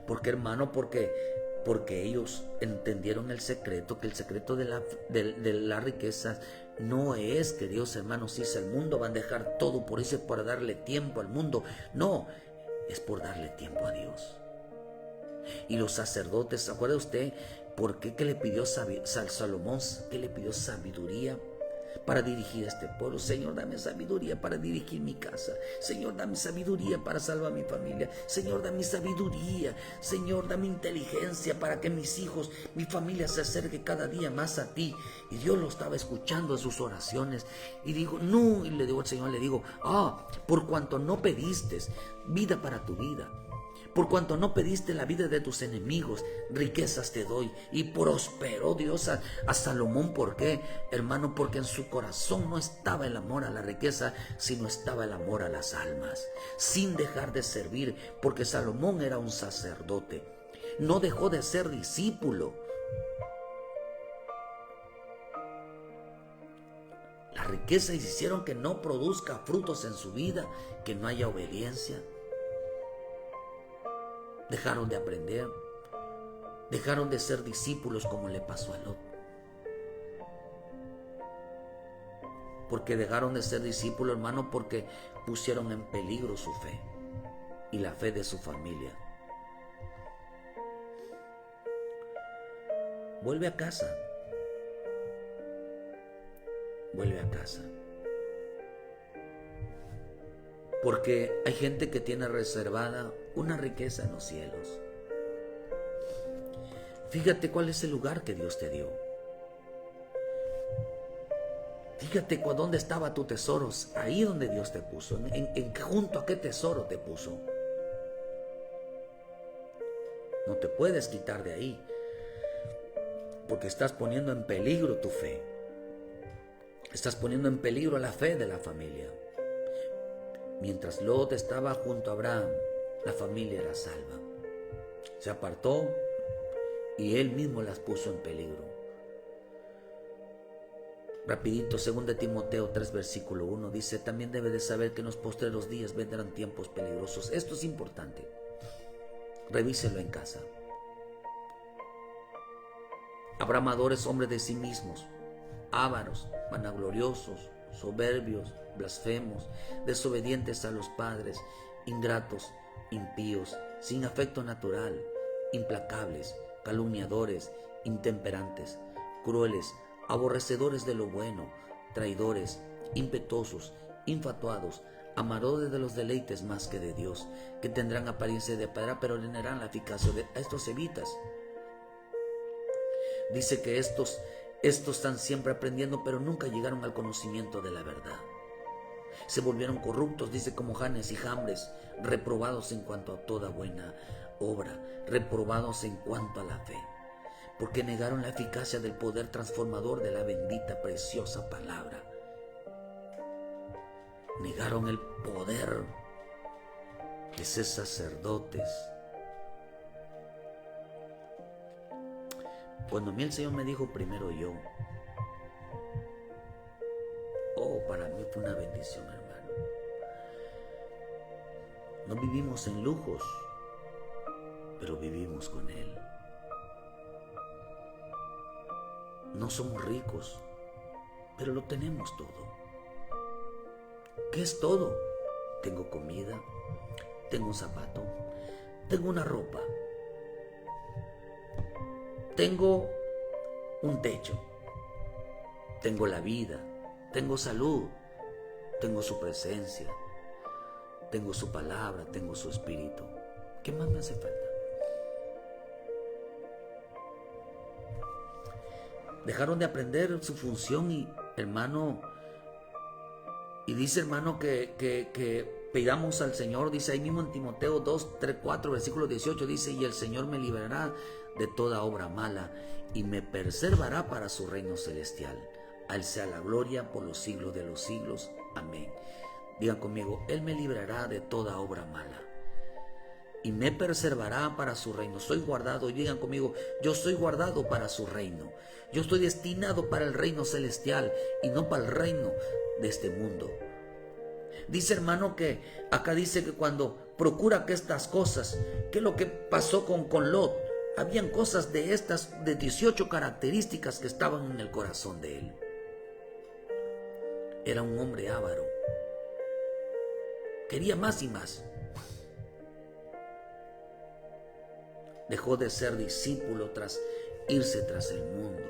¿Por qué, hermano? Porque ellos entendieron el secreto, que el secreto de las riquezas no es, queridos hermanos, irse al mundo, van a dejar todo por eso, para darle tiempo al mundo. No, es por darle tiempo a Dios. Y los sacerdotes, ¿se acuerda usted por qué que le pidió Salomón, que le pidió sabiduría para dirigir a este pueblo? Señor, dame sabiduría para dirigir mi casa. Señor, dame sabiduría para salvar mi familia. Señor, dame sabiduría. Señor, dame inteligencia para que mis hijos, mi familia se acerque cada día más a ti. Y Dios lo estaba escuchando en sus oraciones. Y digo, no, y le digo al Señor, le digo, por cuanto no pediste vida para tu vida, por cuanto no pediste la vida de tus enemigos, riquezas te doy. Y prosperó Dios a Salomón. ¿Por qué, hermano? Porque en su corazón no estaba el amor a la riqueza, sino estaba el amor a las almas, sin dejar de servir, porque Salomón era un sacerdote. No dejó de ser discípulo. Las riquezas hicieron que no produzca frutos en su vida, que no haya obediencia. Dejaron de aprender, dejaron de ser discípulos, como le pasó a Lot. Porque dejaron de ser discípulos, hermano, porque pusieron en peligro su fe y la fe de su familia. Vuelve a casa. Vuelve a casa. Porque hay gente que tiene reservada una riqueza en los cielos. Fíjate cuál es el lugar que Dios te dio. Fíjate dónde estaba tu tesoro, ahí donde Dios te puso, junto a qué tesoro te puso. No te puedes quitar de ahí, porque estás poniendo en peligro tu fe. Estás poniendo en peligro la fe de la familia. Mientras Lot estaba junto a Abraham, la familia era salva. Se apartó y él mismo las puso en peligro. Rapidito, 2 Timoteo 3, versículo 1, dice, también debe de saber que en los postreros días vendrán tiempos peligrosos. Esto es importante. Revíselo en casa. Habrá amadores, hombres de sí mismos, ávaros, vanagloriosos, soberbios, blasfemos, desobedientes a los padres, ingratos, impíos, sin afecto natural, implacables, calumniadores, intemperantes, crueles, aborrecedores de lo bueno, traidores, impetuosos, infatuados, amadores de los deleites más que de Dios, que tendrán apariencia de piedad, pero negarán la eficacia de estos evitas. Dice que estos están siempre aprendiendo, pero nunca llegaron al conocimiento de la verdad. Se volvieron corruptos, dice, como Janes y Jambres, reprobados en cuanto a toda buena obra, reprobados en cuanto a la fe, porque negaron la eficacia del poder transformador de la bendita, preciosa palabra. Negaron el poder de ser sacerdotes. Cuando a mí el Señor me dijo primero yo, para mí fue una bendición, hermano. No vivimos en lujos, pero vivimos con Él. No somos ricos, pero lo tenemos todo. ¿Qué es todo? Tengo comida, tengo un zapato, tengo una ropa, tengo un techo, tengo la vida, tengo salud, tengo su presencia, tengo su palabra, tengo su espíritu. ¿Qué más me hace falta? Dejaron de aprender su función y hermano, y dice hermano que pidamos al Señor, dice ahí mismo en Timoteo 2, 3, 4, versículo 18, dice, y el Señor me librará de toda obra mala y me preservará para su reino celestial. A Él sea la gloria por los siglos de los siglos. Amén. Digan conmigo, Él me librará de toda obra mala y me preservará para su reino. Soy guardado, y digan conmigo, yo soy guardado para su reino. Yo estoy destinado para el reino celestial y no para el reino de este mundo. Dice hermano que acá dice que cuando procura que estas cosas, ¿qué es lo que pasó con Lot? Habían cosas de estas, de 18 características que estaban en el corazón de él. Era un hombre avaro. Quería más y más. Dejó de ser discípulo tras irse tras el mundo.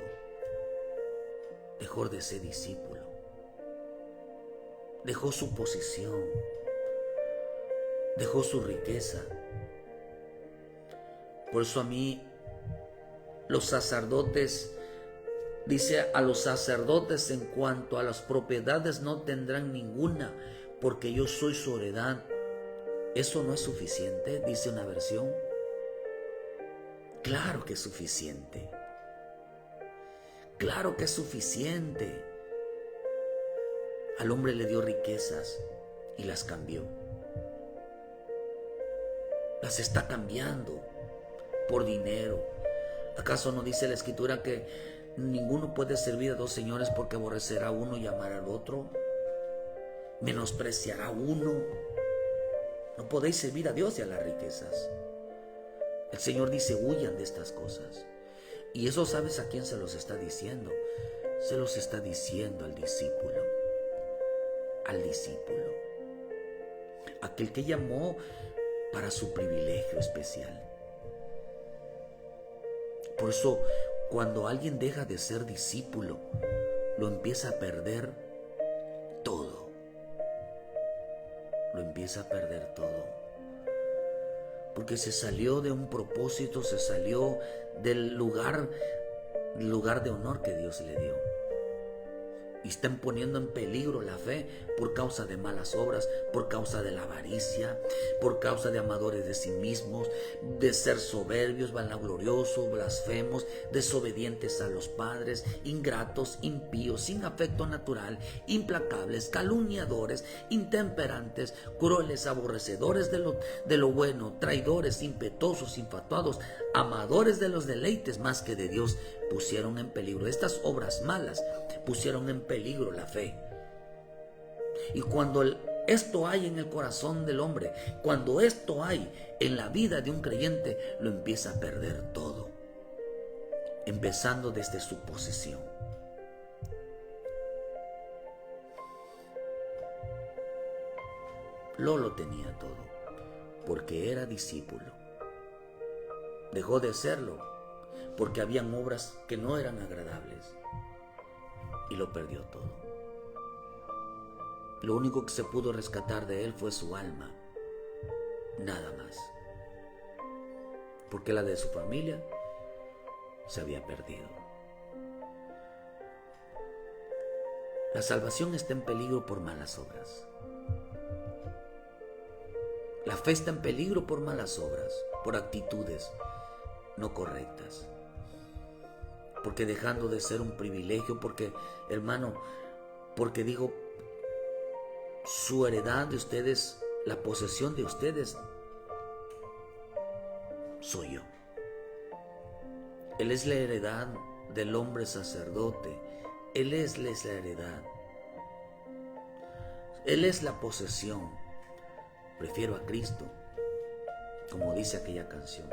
Dejó de ser discípulo. Dejó su posición. Dejó su riqueza. Por eso a mí, los sacerdotes, dice a los sacerdotes en cuanto a las propiedades no tendrán ninguna, porque yo soy su heredad. ¿Eso no es suficiente? Dice una versión. Claro que es suficiente. Claro que es suficiente. Al hombre le dio riquezas y las cambió. Las está cambiando por dinero. ¿Acaso no dice la Escritura que ninguno puede servir a dos señores porque aborrecerá a uno y amará al otro? Menospreciará a uno. No podéis servir a Dios y a las riquezas. El Señor dice, huyan de estas cosas. Y eso, ¿sabes a quién se los está diciendo? Se los está diciendo al discípulo. Al discípulo. Aquel que llamó para su privilegio especial. Por eso, cuando alguien deja de ser discípulo, lo empieza a perder todo. Lo empieza a perder todo. Porque se salió de un propósito, se salió del lugar de honor que Dios le dio. Y están poniendo en peligro la fe por causa de malas obras, por causa de la avaricia, por causa de amadores de sí mismos, de ser soberbios, vanagloriosos, blasfemos, desobedientes a los padres, ingratos, impíos, sin afecto natural, implacables, calumniadores, intemperantes, crueles, aborrecedores de lo bueno, traidores, impetuosos, infatuados, amadores de los deleites más que de Dios. Pusieron en peligro estas obras malas, pusieron en peligro la fe. Y cuando esto hay en el corazón del hombre, cuando esto hay en la vida de un creyente, lo empieza a perder todo, empezando desde su posición. Lo tenía todo, porque era discípulo. Dejó de serlo porque habían obras que no eran agradables y lo perdió todo. Lo único que se pudo rescatar de él fue su alma, nada más, porque la de su familia se había perdido. La salvación está en peligro por malas obras. La fe está en peligro por malas obras, por actitudes no correctas. Porque dejando de ser un privilegio, porque, hermano, porque digo, su heredad de ustedes, la posesión de ustedes, soy yo. Él es la heredad del hombre sacerdote. Él es la heredad. Él es la posesión. Prefiero a Cristo, como dice aquella canción.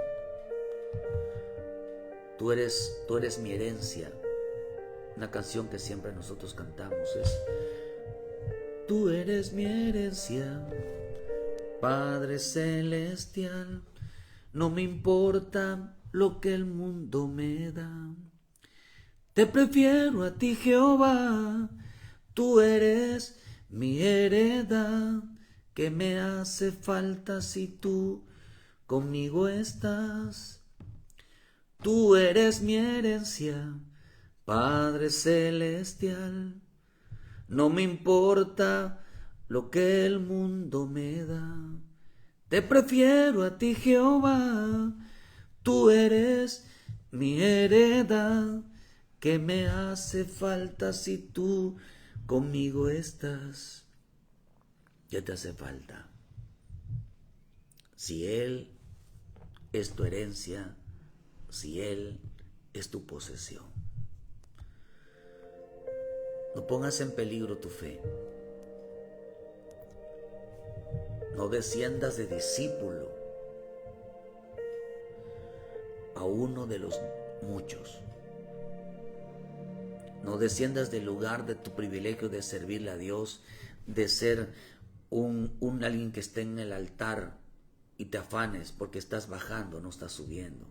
Tú eres mi herencia. Una canción que siempre nosotros cantamos es: tú eres mi herencia, Padre celestial. No me importa lo que el mundo me da. Te prefiero a ti, Jehová. Tú eres mi heredad, que me hace falta si tú conmigo estás. Tú eres mi herencia, Padre celestial. No me importa lo que el mundo me da. Te prefiero a ti, Jehová. Tú eres mi heredad, que me hace falta si tú conmigo estás. ¿Qué te hace falta? Si Él es tu herencia, si Él es tu posesión. No pongas en peligro tu fe. No desciendas de discípulo a uno de los muchos. No desciendas del lugar de tu privilegio de servirle a Dios, de ser un alguien que esté en el altar y te afanes porque estás bajando, no estás subiendo.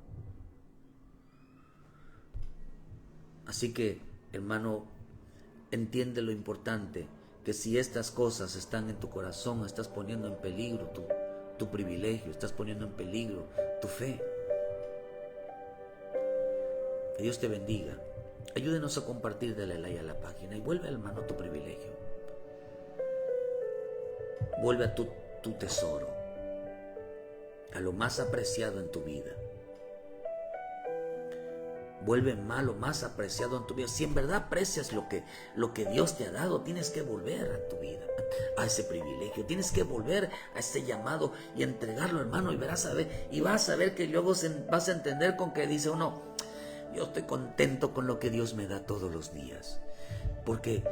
Así que, hermano, entiende lo importante, que si estas cosas están en tu corazón, estás poniendo en peligro tu privilegio, estás poniendo en peligro tu fe. Que Dios te bendiga. Ayúdenos a compartir, dale like a la página y vuelve, hermano, a tu privilegio. Vuelve a tu tesoro, a lo más apreciado en tu vida. Vuelve a lo más apreciado en tu vida. Si en verdad aprecias lo que Dios te ha dado, tienes que volver a tu vida, a ese privilegio. Tienes que volver a ese llamado y entregarlo, hermano, y vas a ver que luego vas a entender con que dice uno: yo estoy contento con lo que Dios me da todos los días, porque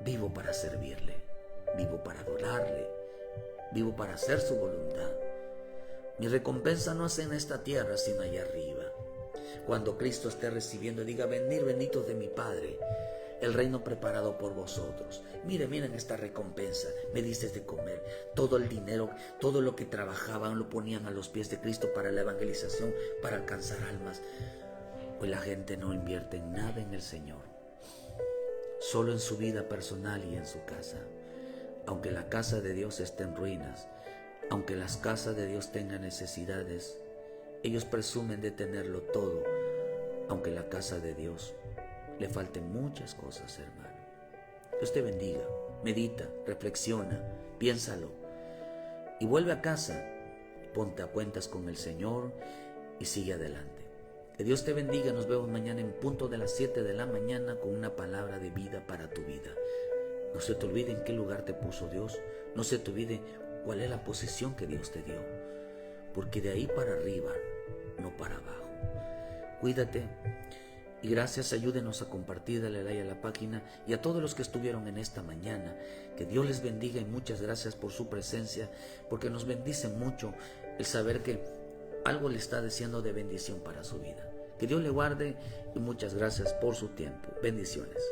vivo para servirle, vivo para adorarle, vivo para hacer su voluntad. Mi recompensa no es en esta tierra, sino allá arriba. Cuando Cristo esté recibiendo, diga: venid, benditos de mi Padre, el reino preparado por vosotros. Miren esta recompensa, me diste de comer. Todo el dinero, todo lo que trabajaban, lo ponían a los pies de Cristo para la evangelización, para alcanzar almas. Hoy la gente no invierte en nada en el Señor, solo en su vida personal y en su casa. Aunque la casa de Dios esté en ruinas, aunque las casas de Dios tengan necesidades, ellos presumen de tenerlo todo, aunque la casa de Dios le falten muchas cosas, hermano. Dios te bendiga, medita, reflexiona, piénsalo y vuelve a casa, ponte a cuentas con el Señor y sigue adelante. Que Dios te bendiga, nos vemos mañana en punto de las 7 de la mañana con una palabra de vida para tu vida. No se te olvide en qué lugar te puso Dios, no se te olvide cuál es la posición que Dios te dio, porque de ahí para arriba, no para abajo. Cuídate y gracias, ayúdenos a compartir, dale like a la página y a todos los que estuvieron en esta mañana. Que Dios les bendiga y muchas gracias por su presencia, porque nos bendice mucho el saber que algo le está diciendo de bendición para su vida. Que Dios le guarde y muchas gracias por su tiempo. Bendiciones.